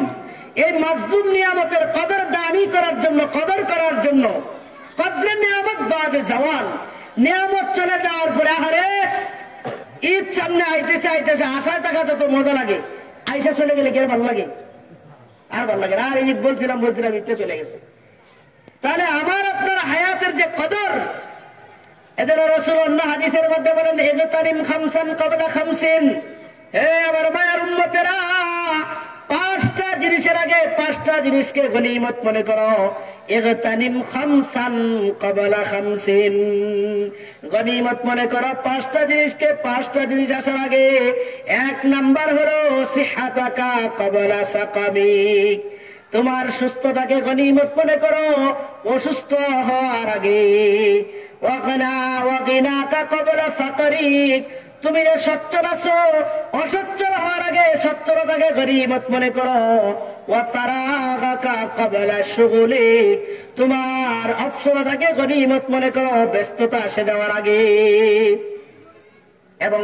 এই মাজলুম নিয়ামতের কদর দানি করার জন্য, কদর করার জন্য, কদরে নিয়ামত বাদে জাওয়াল, নিয়ামত চলে যাওয়ার পরে আরে ঈদ সামনে আইতেছে আইতেছে, আশায় থাকাতে তো মজা লাগে, আইসা চলে গেলে কি আর ভালো লাগে? আর ভালো লাগে না। আর ঈদ বলছিলাম ঈদটা চলে গেছে। তাহলে আমার আপনার হায়াতের যে কদর, এদের রাসূল অন্য হাদিসের মধ্যে বলেন, ইগতানিম খামসান ক্বাবলা খামসিন। হে আমার মায়ের উম্মতেরা, 5টা জিনিসের আগে 5টা জিনিসকে গনিমত মনে করো। ইগতানিম খামসান ক্বাবলা খামসিন, গনিমত মনে করো 5টা জিনিসকে। 5টা জিনিস আসার আগে 1 নাম্বার হলো সিহাতাকা ক্বাবলা সাকামিক, তোমার সুস্থতাকে গনিমত মনে করো অসুস্থ হওয়ার আগে। তুমি যে সচ্ছল আছো, অসচ্ছল হওয়ার আগে সচ্ছলতাকে গনিমত মনে করো। তোমার অবসরতাকে গনিমত মনে করো ব্যস্ততা এসে যাওয়ার আগে। এবং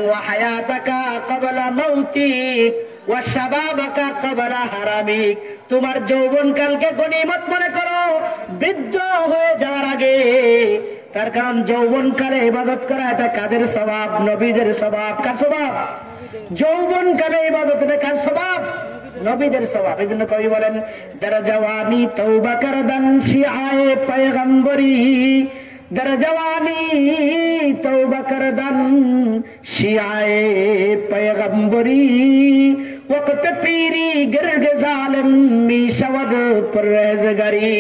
তোমার যৌবন কালকে গনিমত মনে করো বৃদ্ধ হয়ে যাওয়ার আগে। তার কারণ যৌবন কালে ইবাদত করা এটা কাদের স্বভাব? নবীদের স্বভাব। কার স্বভাব? যৌবন কালে ইবাদত, এটা কার স্বভাব? নবীদের স্বভাব। এই জন্য কবি বলেন, দরজওয়ানি তওবা করদান শিআয়ে পয়গম্বরি, দরজওয়ানি তওবা করদান শিআয়ে পয়গম্বরি, ওয়াক্ত পীরি গিরগ জালিম মিশাওয়াদ পরহেজগারি।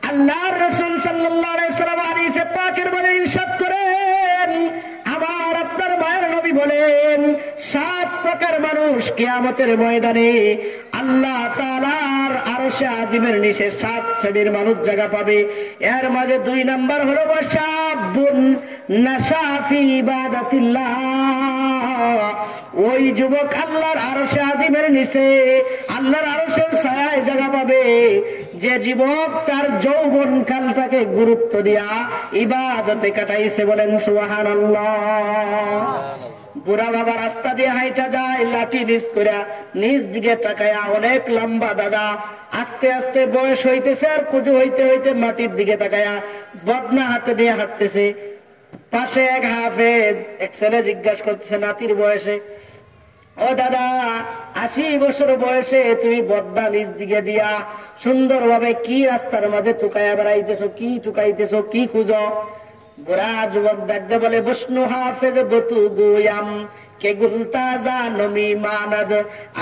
আল্লাহর রাসূল সাল্লাল্লাহু আলাইহি ওয়াসাল্লাম হাদিসে পাকের মধ্যে ইরশাদ করেন, আমার আপনার মায়ের নবী বলেন, 7 প্রকার মানুষ কিয়ামতের ময়দানে আল্লাহ তাআলার আরশে আজিমের নিচে 7 শ্রেণীর মানুষ জায়গা পাবে। এর মাঝে 2 নাম্বার হলো ওয়াশাবুন নাশা ফি ইবাদাতিল্লাহ, ওই যুবক আল্লাহর আরশে আজিমের নিচে, আল্লাহর আরশের ছায়ায় জায়গা পাবে যে যুবক তার যৌবন কালটাকে গুরুত্ব দিয়া ইবাদতে কাটাইছে। বলেন সুবহানাল্লাহ। বুড়া বাবা রাস্তা দিয়ে হাইটা যায়, লাঠি নিচ করে নিজ দিকে তাকায়া, অনেক লম্বা দাদা, আস্তে আস্তে বয়স হইতেছে আর কুজু হইতে হইতে মাটির দিকে তাকায়া বদনা হাতে নিয়ে হাঁটতেছে। পাশে এক হাফেজ, এক ছেলে জিজ্ঞাসা করতেছে নাতির বয়সে, ও দাদা 80 বছর বয়সে তুমি বদনা নিজ দিকে দিয়া সুন্দর ভাবে কি রাস্তার মাঝে টুকাইয়া বেড়াইতেছো, কি টুকাইতেছো, কি খুঁজো? বুড়া যুবক ডাকতে বলে, বসনু হাফেজ বতু গুয়াম के गुलता जानमी मानद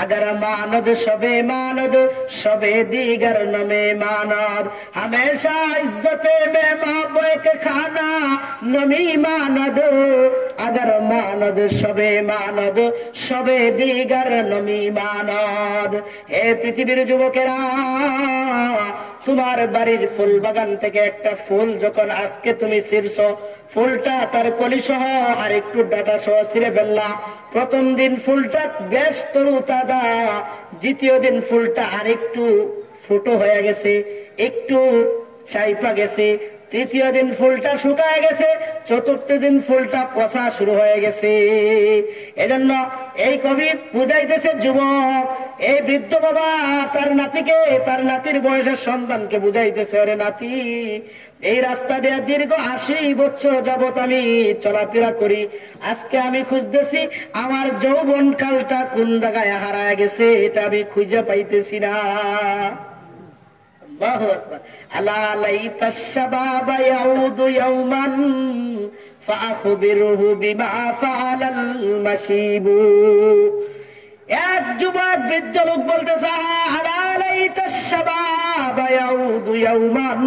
अगर मानद शबे मानद शबे दीगर नमे मानद हमेशा इज्जते में माबे के खाना नमी मानद अगर मानद शबे मानद शबे दीगर नमी मानद। हे पृथ्वीर যুবকেরা, তোমার বাড়ির ফুল বাগান থেকে একটা ফুল যখন আজকে তুমি ছিঁড়ছো, ফুলটা তার কলি সহ আর একটু ডাটা সহ ছিঁড়ে ফেললা, প্রথম দিন ফুলটা বেশ তরু তাজা, দ্বিতীয় দিন ফুলটা আর একটু ফুটো হয়ে গেছে, একটু চাইপা গেছে, তৃতীয় দিন ফুলটা শুকায় গেছে, চতুর্থ দিন ফুলটা পচা শুরু হয়ে গেছে। এজন্য এই কবি বুঝাইতেছে যুবক, এই বৃদ্ধ বাবা তার নাতিকে, তার নাতির বয়সের সন্তানকে বুঝাইতেছে, আরে নাতি, এই রাস্তা দিয়ে দীর্ঘ 80 বছর যাবত আমি চলাফেরা করি, আজকে আমি খুঁজতেছি আমার যৌবন কালটা কোন জায়গায় হারায় গেছে, এটা আমি খুঁজে পাইতেছি না। আল্লাহু আকবার। আলা লাইতা শাবাবা ইয়াউদু ইয়াওমান ফাআখবিরহু বিমা ফাআলাল মাশিবু। এক যুবক বৃদ্ধ লোক বলতেছে, আলা লাইতা শাবাবা ইয়াউদু ইয়াওমান,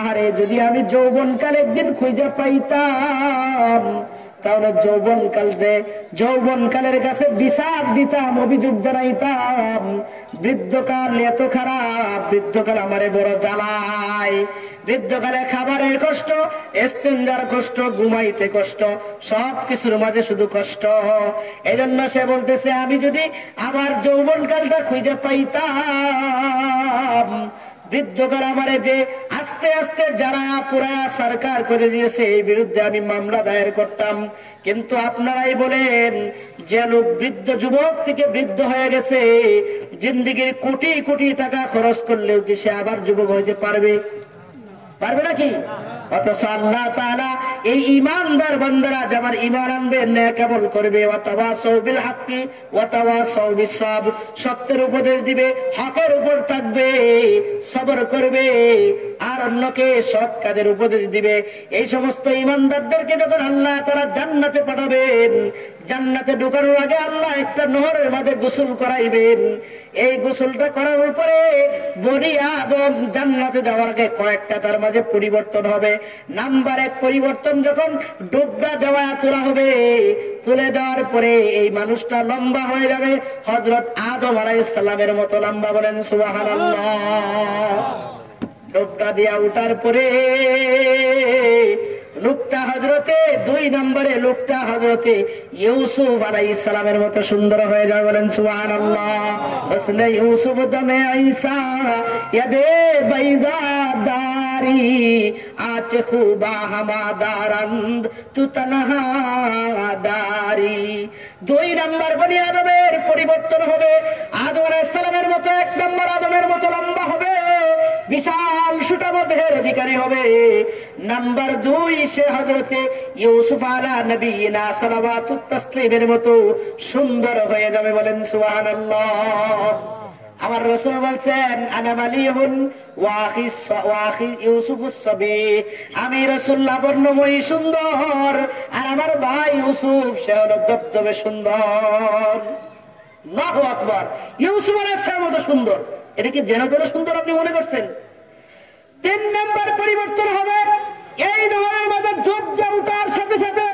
আরে যদি আমি যৌবনকাল একদিন খুঁজে পাইতাম, তাহলে যৌবনকালের কাছে বিচার দিতাম, অভিযোগ জানাইতাম, বৃদ্ধকাল এত খারাপ, বৃদ্ধকাল আমারে বড় জ্বালায়, বৃদ্ধকালে খাবারের কষ্ট, ইস্তেঞ্জার কষ্ট, ঘুমাইতে কষ্ট, সবকিছুর মাঝে শুধু কষ্ট। এজন্য সে বলতেছে, আমি যদি আমার যৌবনকালটা খুঁজে পাইতাম, বৃদ্ধকাল আমারে যে আস্তে আস্তে যারা পুরা সরকার করে দিয়েছে, এই বিরুদ্ধে আমি মামলা দায়ের করতাম। কিন্তু আপনারাই বলেন, যে লোক বৃদ্ধ যুবক থেকে বৃদ্ধ হয়ে গেছে, জিন্দেগির কোটি কোটি টাকা খরচ করলেও কি সে আবার যুবক হইতে পারবে? পারবে নাকি? অথচ আল্লাহ তাআলা এই ঈমানদার বান্দারা যাবার ঈমান আনবে, নেক আমল করবে, ওয়াতাওয়াসাউ বিল হাক্কি ওয়াতাওয়াসাউ বিস সাবর, সত্যের উপদেশ দিবে, হকের উপর থাকবে, সবর করবে, আর অন্যকে সৎ কাজের উপদেশ দিবে। এই সমস্ত ঈমানদারদেরকে যখন আল্লাহ তাআলা জান্নাতে পাঠাবেন, জান্নাতে ঢোকানোর আগে আল্লাহ একটা নহরের মাঝে গোসল করাইবেন। এই গোসলটা করার উপরে বনি আদম জান্নাতে যাওয়ার আগে কয়েকটা তার মাঝে পরিবর্তন হবে। নাম্বার 1 পরিবর্তন, যখন ডুবরা দেওয়া তোলা হবে, তুলে দেওয়ার পরে এই মানুষটা লম্বা হয়ে যাবে, হযরত আদম আলাইহিস সালামের মতো লম্বা। বলেন সুবহানাল্লাহ। ডুবরা দিয়া উঠার পরে লোকটা হযরতে 2 নম্বরে লোকটা হযরতে ইউসুফ আলাইহিস সালামের মতো সুন্দর হয়ে যায়। বলেন সুবহানাল্লাহ। হসনে ইউসুফ দমে ঈসা ইয়াদে বাইদা দারি আচে খুবা হামাদারান্দ তু তনহা দারি। 2 নম্বর বনি আদমের পরিবর্তন হবে। আদম আলাইহিস সালামের মতো 1 নম্বর আদমের মতো লম্বা হবে, বিশাল সুঠামদেহের অধিকারী হবে। নাম্বার 2 সে হযরতে ইউসুফ আলা নবিয়িনা সালাওয়াতুত তাসলিমের মতো সুন্দর হয়ে যাবে। বলেন সুবহানাল্লাহ। আমার রাসূল বলেন, আনা মালিহুন ওয়া আখি ইউসুফুস সাবী, আমি রাসূল লাবণ্যময়ী সুন্দর, আর আমার ভাই ইউসুফ সে হলো দবদবে সুন্দর। আল্লাহু আকবার। ইউসুফ আলাইহিস সালামের মতো সুন্দর, এটা কি যেন তেন সুন্দর আপনি মনে করছেন? 3 নম্বর পরিবর্তন হবে, এই নহরের মাঝে ডুব ওঠার সাথে সাথে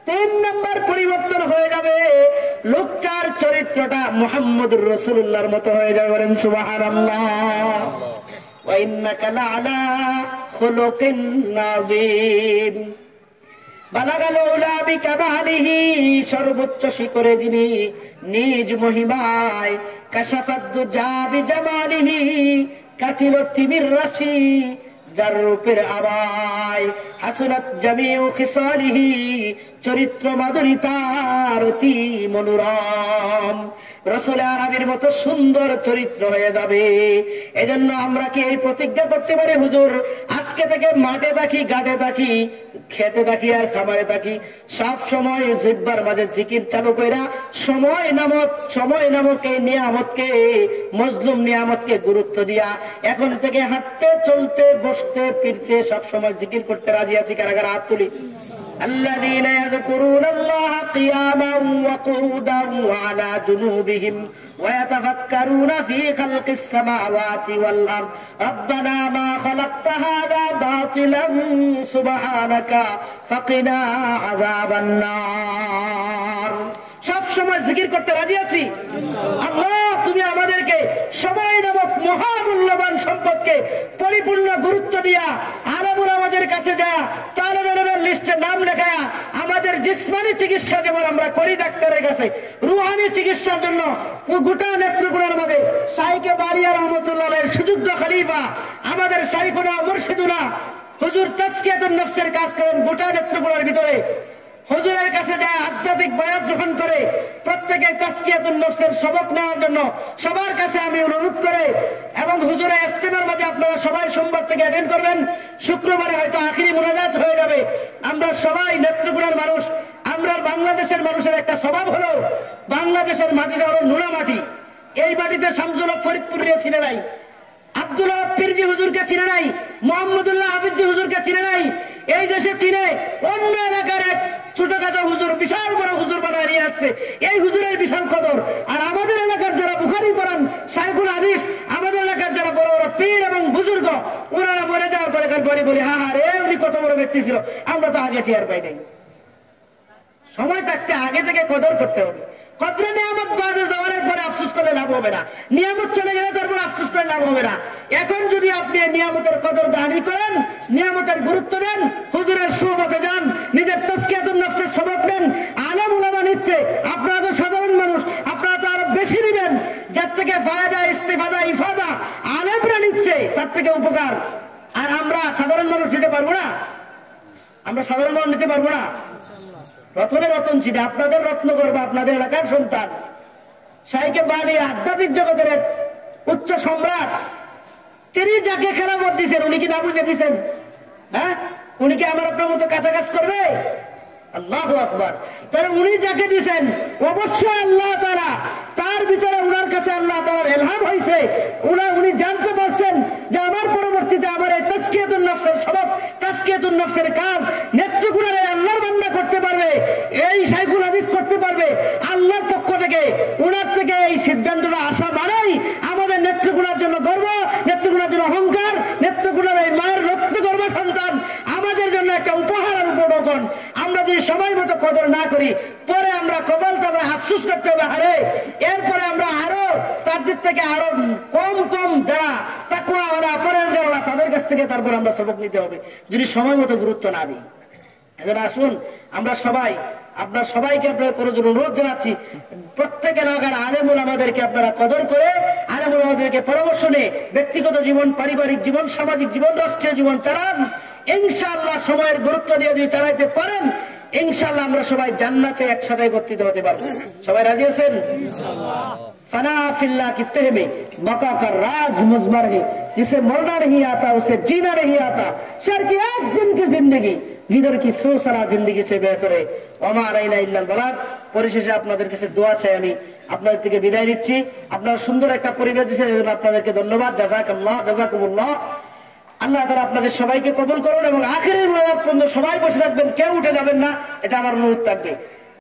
3 নম্বর পরিবর্তন হয়ে যাবে, লোকটার চরিত্রটা মুহাম্মদুর রাসূলুল্লাহর মতো হয়ে যাবে। বলেন সুবহানাল্লাহ। ওয়া ইন্নাকা লাআলা খুলুকিন নাযীম। বালাগাল উলা বিকামালিহি, সর্বোচ্চ শিখরে যিনি নিজ মহিমায়, কাশাফাত দুজা বিজামালিহি, কাটিল তিমির রাশি যার রূপের আবায়, হাসনাত জামিউ খিসালিহি, চরিত্র মাধুরী তার অতি মনোরম। রাসূল আরবির মতো সুন্দর চরিত্র হয়ে যাবে। এজন্য আমরা কি এই প্রতিজ্ঞা করতে পারি, হুজুর আজকে থেকে মাঠে থাকি, ঘাটে থাকি, খেতে থাকি আর খামারে থাকি, সব সময় জিহ্বার মাঝে জিকির চালু কইরা সময় নামক এই নিয়ামতকে, মজলুম নিয়ামতকে গুরুত্ব দিয়া এখন থেকে হাঁটতে, চলতে, বসতে, ফিরতে সব সময় জিকির করতে রাজি আছি? কারা কারা হাত তুলি? الذين يذكرون الله قياما وقعودا وعلى جنوبهم ويتفكرون في خلق السماوات والأرض ربنا ما خلقت هذا باطلا سبحانك فقنا عذاب النار। সব সময় জিকির করতে রাজি আছি? আল্লাহ তুমি আমাদেরকে সময় নামক মহামূল্যবান সম্পদকে পরিপূর্ণ গুরুত্ব দিয়া আলেমুল আমাদের কাছে যা তালেব ইলমের লিস্টে নাম লেখায়া আমাদের জিসমানি চিকিৎসা যেমন আমরা করি ডাক্তারের কাছে, রুহানি চিকিৎসার জন্য গোটা নেত্রকোনার মধ্যে শাইখে বারিয়া রহমাতুল্লাহ আলাইহির সুযোগ্য খলিফা আমাদের শাইখুনা মুর্শিদুনা হুজুর তাজকিয়াতুন নফসের কাজ করেন গোটা নেত্রকোনার ভিতরে। হুজুরের কাছে যায় আধ্যাত্মিক বায়াত গ্রহণ করে প্রত্যেকে তাজকিয়াতুন নফসের সবক নেওয়ার জন্য সবার কাছে আমি অনুরোধ করে, এবং হুজুরের ইস্তেমার মাঝে আপনারা সবাই সোমবার থেকে অ্যাটেন্ড করবেন, শুক্রবারে হয়তো আখিরি মুনাজাত হয়ে যাবে। আমরা সবাই নেত্রকোনার মানুষ, আমরা বাংলাদেশের মানুষের একটা স্বভাব হলো, বাংলাদেশের মাটিটা হলো নোনা মাটি। এই মাটিতে শামসুল হক ফরিদপুরিয়া ছিল নাই, আব্দুল্লাহ পীরজি হুজুরকে চিনে নাই, মোহাম্মদুল্লাহ হাফিজি হুজুরকে চিনে নাই। এই দেশে চিনে অন্য এলাকার এক ছোটখাটো হুজুর বিশাল বড় হুজুর বানায় নিয়ে আসছে, এই হুজুরের বিশাল কদর। আর আমাদের এলাকার যারা বুখারী পড়ান, শাইখুল হাদিস, আমাদের এলাকার যারা বড় বড় পীর এবং বুজুর্গ, ওনারা মরে যাওয়ার পরে বলি বলি হা হা রে উনি কত বড় ব্যক্তি ছিল, আমরা তো আগে টিয়ার পাই নাই। সময় থাকতে আগে থেকে কদর করতে হবে। কদরে নিয়ামত বাদে যাওয়ার পরে আফসোস করলে লাভ হবে না, নিয়ামত চলে গেলে তারপর আফসোস করে লাভ হবে না। এখন যদি আপনি নিয়ামতের কদর দাঁড়ি করেন, নিয়ামতের গুরুত্ব দেন, হুজুরের সুহবতে যান, নিজের তাজকিয়াতুন নফসের সবক নেন, আলেম উলামা নিচ্ছে, আপনারা তো সাধারণ মানুষ, আপনারা তো আরো বেশি নেবেন, যার থেকে ফায়দা ইস্তেফাদা ইফাদা আলেমরা নিচ্ছে তার থেকে উপকার। আর আমরা সাধারণ মানুষ নিতে পারবো না, আমরা সাধারণ মানুষ নিতে পারবো না। রতনে রতন ছিল আপনাদের রত্ন গর্ব, আপনাদের এলাকার সন্তান, শাইখে বারিয়া আধ্যাত্মিক জগতের এক উচ্চ সম্রাট, তিনি যাকে খেলাফত দিচ্ছেন উনি কি না বুঝে দিচ্ছেন? হ্যাঁ, উনি কি আমার আপনার মতো কাছাকাছি করবে? আল্লাহু আকবার। তাহলে উনি যাকে দিচ্ছেন অবশ্যই আল্লাহ তাআলা তার ভিতরে উনার কাছে আল্লাহ তাআলার ইলহাম হয়েছে, উনি জানতে পারছেন যে আমার পরবর্তীতে আমার এই তাজকিয়াতুন নফসের সবক, তাজকিয়াতুন নফসের কাজ নেত্রকোনার আল্লাহর বান্দা করতে পারবে, এই শাইখুল হাদিস করতে পারবে। আল্লাহর পক্ষ থেকে উনার থেকে এই সিদ্ধান্তটা আসা মানেই আমাদের নেত্রকোনার জন্য গর্ব, নেত্রকোনার জন্য অহংকার, নেত্রকোনার এই মায়ের রত্ন গর্ব সন্তান আমাদের জন্য একটা উপহার আর উপঢৌকন। আমরা যদি সময় মতো কদর না করি, পরে আমরা কপাল চাপড়ে আফসোস করতে হবে, হারে এরপরে আমরা আরো তাদের থেকে আরো কম কম যারা তাকওয়া ওরা পরহেজগার ওরা তাদের কাছ থেকে তারপর আমরা সবক নিতে হবে, যদি সময় মতো গুরুত্ব না দিই। এখন আসুন আমরা সবাই, আপনার সবাইকে আপনার করজোর অনুরোধ জানাচ্ছি, প্রত্যেক এলাকার আলেমুল আমাদেরকে আপনারা কদর করে আলেমুল আমাদেরকে পরামর্শ নিয়ে ব্যক্তিগত জীবন, পারিবারিক জীবন, সামাজিক জীবন, রাষ্ট্রীয় জীবন চালান। ইনশাআল্লাহ সময়ের গুরুত্ব দিয়ে যদি চালাইতে পারেন, ইনশাআল্লাহ আমরা সবাই জান্নাতে একসাথে একত্রিত হতে পারবো। সবাই রাজি আছেন? ইনশাআল্লাহ। फना फिल्ला की तह में बका का राज मुजमर है, जिसे मरना नहीं आता उसे जीना नहीं आता, शर की एक दिन की जिंदगी लीडर की 100 साल जिंदगी से बेहतर है। ওমা আলাইনা ইল্লাল বালাগ। পরিশেষে আপনাদের কাছে দোয়া চাই, আমি আপনাদের থেকে বিদায় নিচ্ছি। আপনারা সুন্দর একটা পরিবেশ দিয়েছেন, এজন্য আপনাদেরকে ধন্যবাদ। জাযাকাল্লাহ, জাযাকুমুল্লাহ। আল্লাহ তাআলা আপনাদের সবাইকে কবুল করুন এবং আখিরের মুনাজাত পর্যন্ত সবাই বসে থাকবেন, কেউ উঠে যাবেন না, এটা আমার অনুরোধ থাকবে।